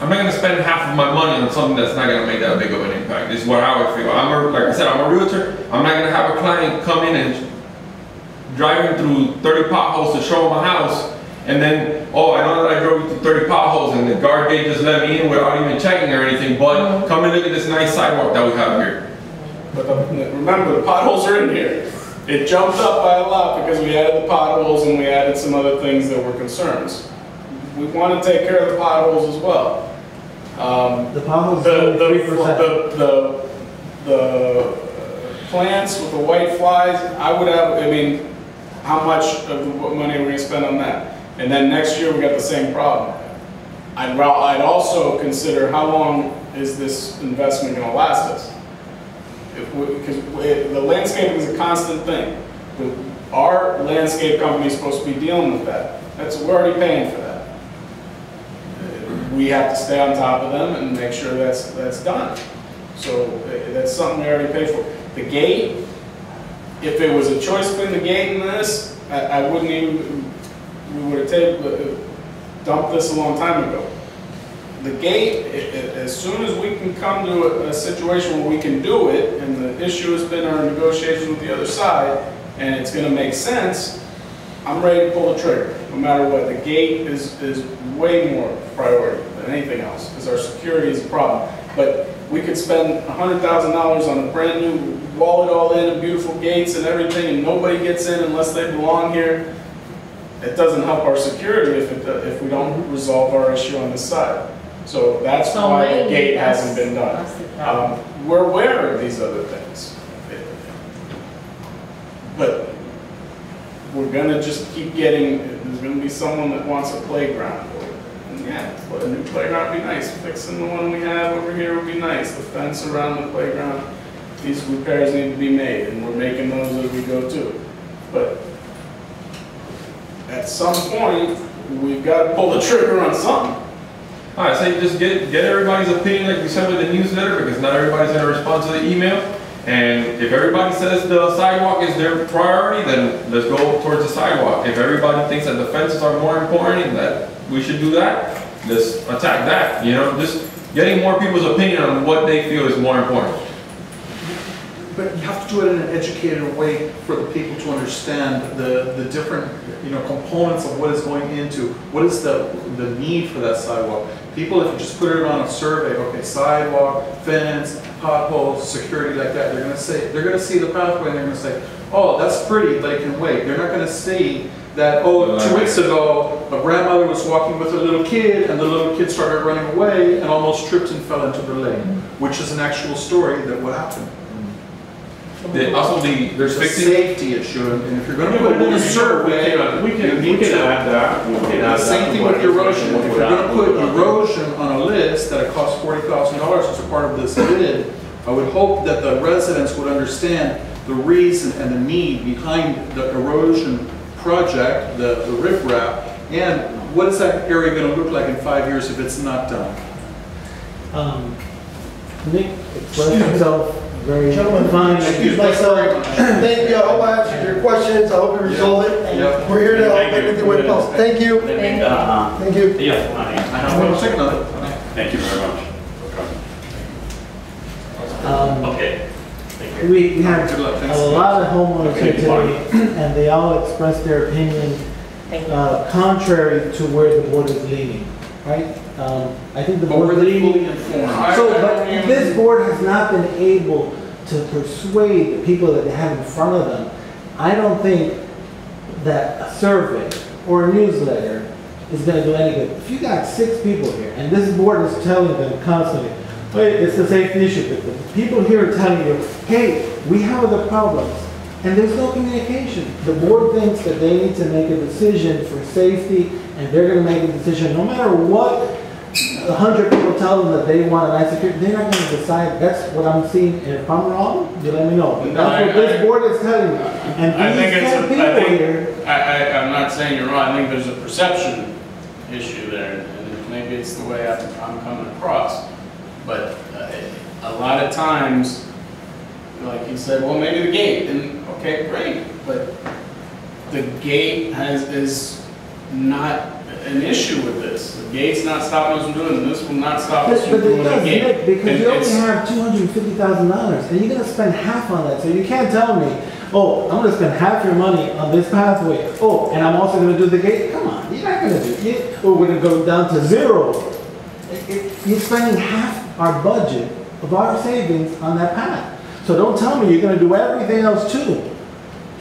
I'm not gonna spend half of my money on something that's not gonna make that big of an impact. This is how I feel. Like I said, I'm a realtor. I'm not gonna have a client come in and driving through 30 potholes to show them a house, and then, oh, I know that I drove through 30 potholes and the guard gate just let me in without even checking or anything, but come and look at this nice sidewalk that we have here. But remember, the potholes are in here. It jumped up by a lot because we added the potholes and we added some other things that were concerns. We want to take care of the potholes as well. The potholes are 3%. The plants with the white flies, I mean, how much of what money are we going to spend on that? And then next year we got the same problem. I'd also consider how long is this investment going to last us? Because the landscaping is a constant thing. Our landscape company is supposed to be dealing with that. We're already paying for that. We have to stay on top of them and make sure that's done. So that's something we already paid for. The gate, if it was a choice between the gate and this, I wouldn't even, we would have dumped this a long time ago. The gate, as soon as we can come to a situation where we can do it, and the issue has been our negotiations with the other side, and it's going to make sense, I'm ready to pull the trigger, no matter what. The gate is way more priority than anything else, because our security is a problem. But we could spend $100,000 on a brand new, wall it all in, and beautiful gates and everything, and nobody gets in unless they belong here. It doesn't help our security if we don't resolve our issue on this side. So that's why the gate hasn't been done. We're aware of these other things. But we're gonna just keep getting, there's gonna be someone that wants a playground. And yeah, a new playground would be nice. Fixing the one we have over here would be nice. The fence around the playground, these repairs need to be made, and we're making those as we go too. But at some point, we've got to pull the trigger on something. All right, so just get everybody's opinion like we said with the newsletter, because not everybody's going to respond to the email. And if everybody says the sidewalk is their priority, then let's go towards the sidewalk. If everybody thinks that the fences are more important and that we should do that, let's attack that. You know, just getting more people's opinion on what they feel is more important. But you have to do it in an educated way for the people to understand the different, components of what is going into, what is the need for that sidewalk. People, if you just put it on a survey, okay, sidewalk, fence, potholes, security like that, they're gonna see the pathway and they're gonna say, oh, that's pretty, but it can wait. They're not gonna see that, 2 weeks ago, a grandmother was walking with a little kid and the little kid started running away and almost tripped and fell into the lane, which is an actual story that what happened. There's a safety issue, and if you're going to put it in a survey, we can add that. The same thing with erosion. If you're going to put erosion on a list that it costs $40,000 as a part of this bid, I would hope that the residents would understand the reason and the need behind the erosion project, the riprap, and what is that area going to look like in 5 years if it's not done? Nick expressed himself very Gentlemen, fine. excuse myself. Thank you. I hope I answered your questions. I hope you resolved it. Yep. We're here to help make everything work out. Thank you. Thank you. Thank you very much. Okay. We had a lot of homeowners here today, and they all expressed their opinion contrary to where the board is leaning, right? I think the board is leaning. But this board has not been able to persuade the people that they have in front of them. I don't think that a survey or a newsletter is going to do any good. If you got 6 people here, and this board is telling them constantly, hey, it's a safety issue, but the people here are telling you, hey, we have other problems, and there's no communication. The board thinks that they need to make a decision for safety, and they're going to make a decision no matter what 100 people tell them that they want a nice security, they're not gonna decide, that's what I'm seeing, and if I'm wrong, you let me know. But that's what this board is telling me. And I think these it's 10 a, people I think, here, I'm not saying you're wrong, I think there's a perception issue there, and maybe it's the way I'm coming across. But a lot of times, like you said, well, maybe the gate, and okay, great, but the gate is not an issue with this. The gate's not stopping us from doing it, and this will not stop us but from it doing the does, gate. Nick, because And you only it's- have $250,000, and you're gonna spend half on that, so you can't tell me, oh, I'm gonna spend half your money on this pathway, oh, and I'm also gonna do the gate, come on, you're not gonna do it, or we're gonna go down to zero. You're spending half our budget of our savings on that path. So don't tell me you're gonna do everything else too.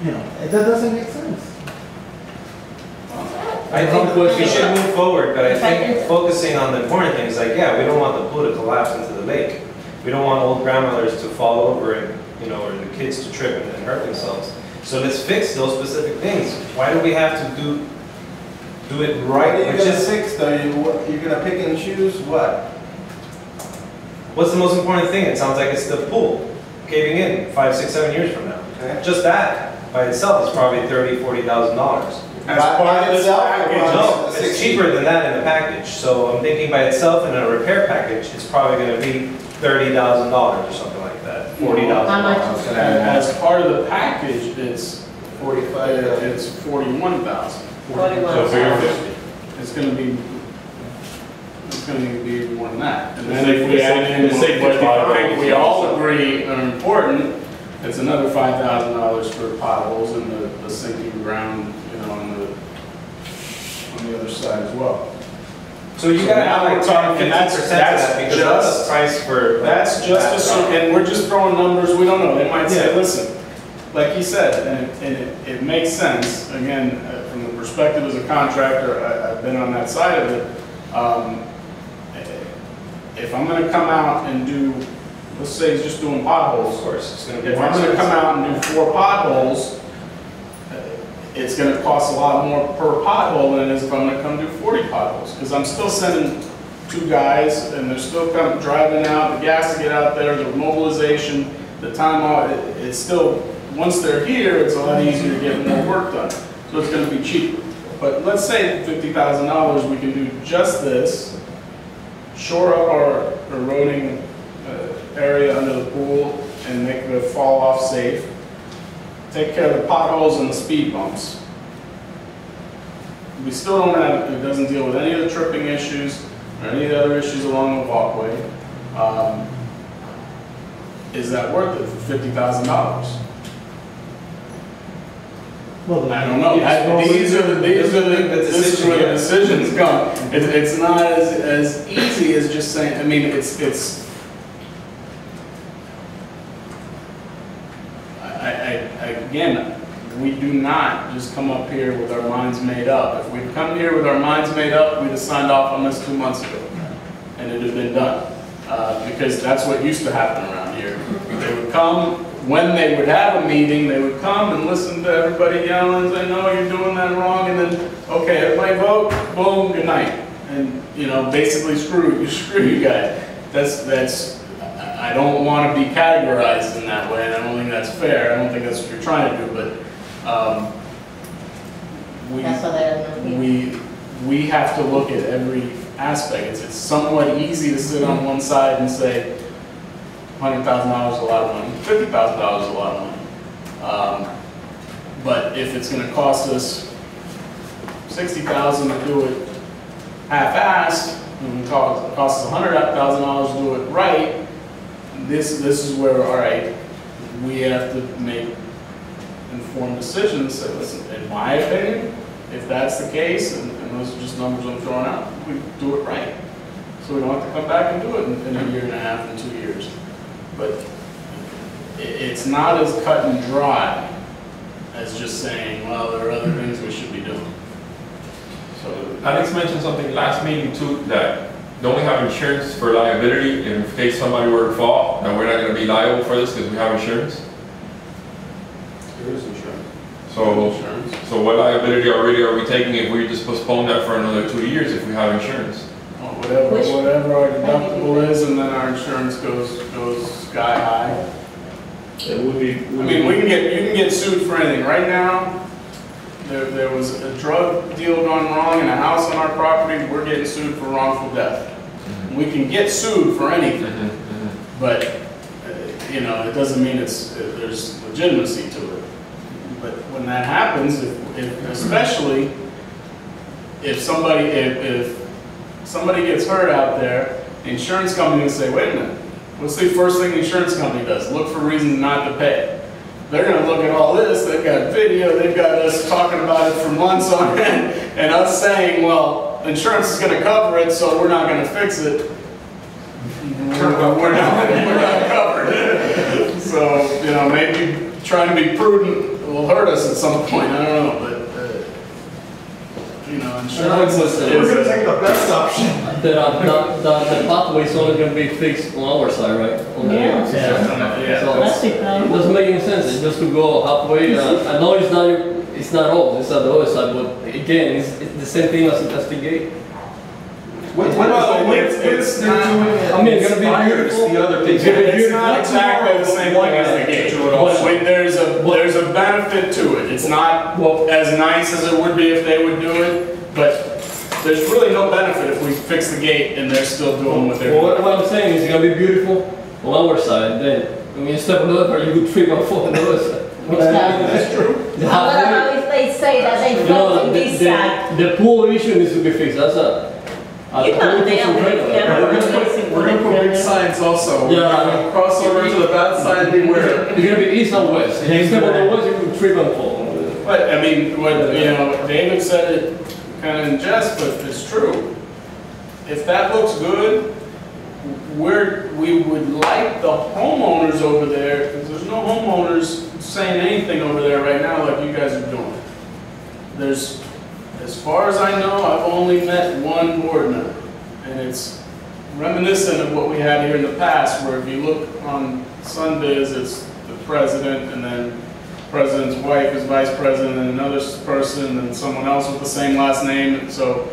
You know, that doesn't make sense. I think we should move forward, but I think focusing on the important things, like, yeah, we don't want the pool to collapse into the lake. We don't want old grandmothers to fall over and, you know, or the kids to trip and hurt themselves. So let's fix those specific things. Why do we have to do it right? What are you Which gonna is, fix though? You're gonna pick and choose what? what's the most important thing? It sounds like it's the pool caving in 5, 6, 7 years from now. Just that by itself is probably $30,000, $40,000. As part of this package, No, it's cheaper than that in the package. So I'm thinking by itself in a repair package, it's probably going to be $30,000 or something like that, $40,000. How much is As part of the package, it's 41,000. 41,000. It's gonna be more than that. And then if we add in what we all agree are important, it's another $5,000 for potholes and the sinking ground, you know, on the other side as well. So you gotta have like 10, 50% of that because that's the price for. That's just assuming, and we're just throwing numbers, we don't know. They might say, listen, like you said, and it makes sense, again, from the perspective as a contractor, I've been on that side of it. If I'm gonna come out and do, let's say he's just doing potholes. Of course, it's gonna be If more I'm gonna come expensive. out and do 4 potholes, it's gonna cost a lot more per pothole than it is if I'm gonna come do 40 potholes. Because I'm still sending 2 guys, and they're still driving out, the gas to get out there, the mobilization, the time off, it's still, once they're here, it's a lot easier to get more work done. So it's gonna be cheaper. But let's say $50,000, we can do just this, shore up our eroding area under the pool and make the fall off safe. Take care of the potholes and the speed bumps. We still don't have, it doesn't deal with any of the tripping issues or any of the other issues along the walkway. Is that worth it for $50,000? Well, I don't know. These are the decisions come. It's not as easy as just saying, I mean, again, we do not just come up here with our minds made up. If we'd come here with our minds made up, we'd have signed off on this 2 months ago, and it'd have been done. Because that's what used to happen around here. They would come, when they would have a meeting, they would come and listen to everybody yell and say, no, you're doing that wrong, and then, okay, everybody vote, boom, good night. And, you know, basically screw you guys. I don't want to be categorized in that way, and I don't think that's fair. I don't think that's what you're trying to do, but we have to look at every aspect. It's somewhat easy to sit on one side and say $100,000 is a lot of money, $50,000 is a lot of money. But if it's going to cost us $60,000 to do it half-assed, and it costs us $100,000 to do it right, this is where, all right, we have to make informed decisions. So listen, in my opinion, if that's the case, and those are just numbers I'm throwing out, we do it right. So we don't have to come back and do it in a year and a half and 2 years. But it's not as cut and dry as just saying, well, there are other things we should be doing. So Alex mentioned something last meeting too, that don't we have insurance for liability in case somebody were to fall, that we're not going to be liable for this because we have insurance? There is insurance. So what liability already are we taking if we just postpone that for another 2 years if we have insurance? Well, whatever our deductible is, and then our insurance goes sky high. It would be. I mean, you can get sued for anything. Right now, there was a drug deal gone wrong in a house on our property, we're getting sued for wrongful death. We can get sued for anything, but, you know, it doesn't mean there's legitimacy to it. But when that happens, especially if somebody gets hurt out there, the insurance company will say, wait a minute, what's the first thing the insurance company does? Look for reasons not to pay. They're going to look at all this, they've got video, they've got us talking about it for months on end, and us saying, well, insurance is going to cover it, so we're not going to fix it. We're not covered. So, you know, maybe trying to be prudent will hurt us at some point, I don't know, but, you know, insurance is... We're going to take the best option. The pathway is only going to be fixed on our side, right? On the Yeah. So That's the plan. it doesn't make any sense. It's just to go halfway. I know it's not all. It's on the other side, but again, it's the same thing as the gate. I mean, it's not, I mean, it's gonna be beautiful. The other it's not exactly the same thing as the gate. There's a benefit to it. It's not as nice as it would be if they would do it, but there's really no benefit if we fix the gate and they're still doing what they're doing. What I'm saying is it's gonna be beautiful on our side. Then when you step on the other, you could trip and fall on the other side. That's true. How about if they say that they float in this side? The pool issue needs to be fixed. That's You can't deal with it. We're going to put big signs also. Yeah. Cross over to the bad side, beware. It's gonna be east and west. If you step on the west, you could trip and fall. But I mean, David said it kind of in jest, but it's true. If that looks good, we would like the homeowners over there, because there's no homeowners saying anything over there right now like you guys are doing. As far as I know, I've only met one board member, and it's reminiscent of what we had here in the past, where if you look on Sunbiz, it's the president, and then the president's wife is vice president, and another person, and someone else with the same last name. And so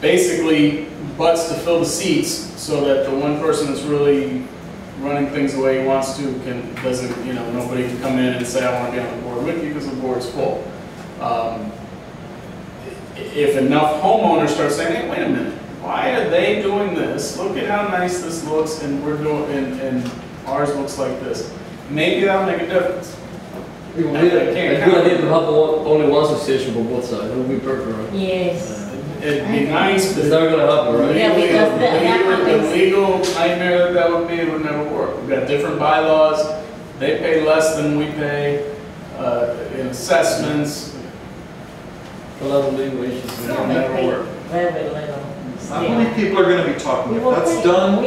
basically, butts to fill the seats, so that the one person that's really running things the way he wants to nobody can come in and say, I want to be on the board with you because the board's full. If enough homeowners start saying, hey, wait a minute, why are they doing this? Look at how nice this looks, and we're doing, and ours looks like this. Maybe that'll make a difference. It would be a good idea to have only one association for both sides. It would be perfect, right? Yes. It'd be nice, but it's never gonna happen, right? Yeah, because that happens. The legal nightmare that would be, it would never work. We've got different bylaws. They pay less than we pay in assessments. A lot of legal issues. It'll never work. Very little. How many people are going to be talking? If that's done,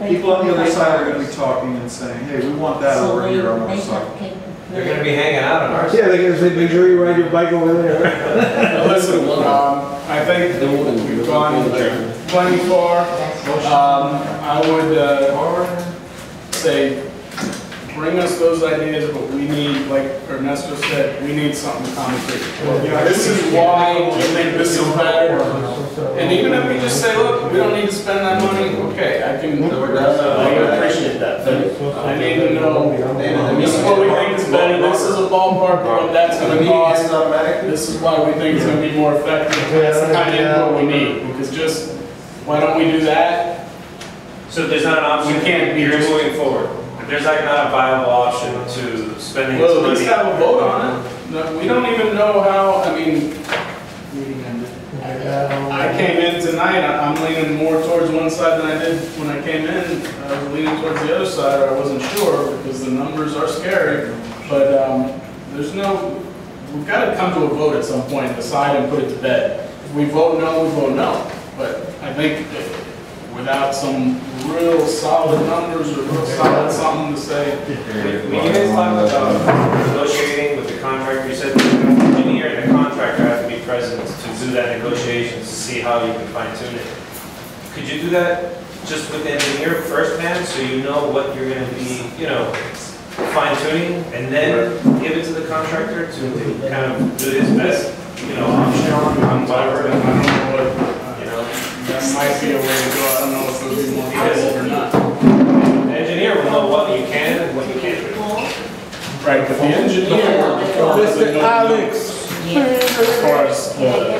people on the other side are going to be talking and saying, hey, we want that over here on our side. They're going to be hanging out on our side. Yeah, they're going to say, make sure you ride your bike over there. Now listen, I think we've gone plenty far. I would say, bring us those ideas, but we need, like Ernesto said, we need something concrete. This is why we think this is better. And even if we just say, look, we don't need to spend that money, okay, I appreciate that. But I need to know, this is what we think is better, this is a ballpark of what that's gonna cost. This is why we think it's gonna be more effective. That's the kind of input we need, because just, why don't we do that? So there's not an option, We can't be you're just- moving forward. There's like not a viable option to spending this Well, money. at least have a vote on it. No, we don't even know how, I mean, I came in tonight, I'm leaning more towards one side than I did when I came in. I was leaning towards the other side, or I wasn't sure, because the numbers are scary. But we've got to come to a vote at some point, decide and put it to bed. If we vote no, we vote no. But I think without some real solid numbers or real solid something to say. When you guys talk about negotiating with the contractor, you said the engineer and the contractor have to be present to do that negotiations to see how you can fine tune it. Could you do that just with the engineer firsthand, so you know what you're going to be, fine tuning, and then give it to the contractor to kind of do his best, option on whatever. might be a way to go. I don't know if it would be more effective or not. The engineer will know what you can and what you can't do. Right, but the engineer. Mr. Alex. As far as the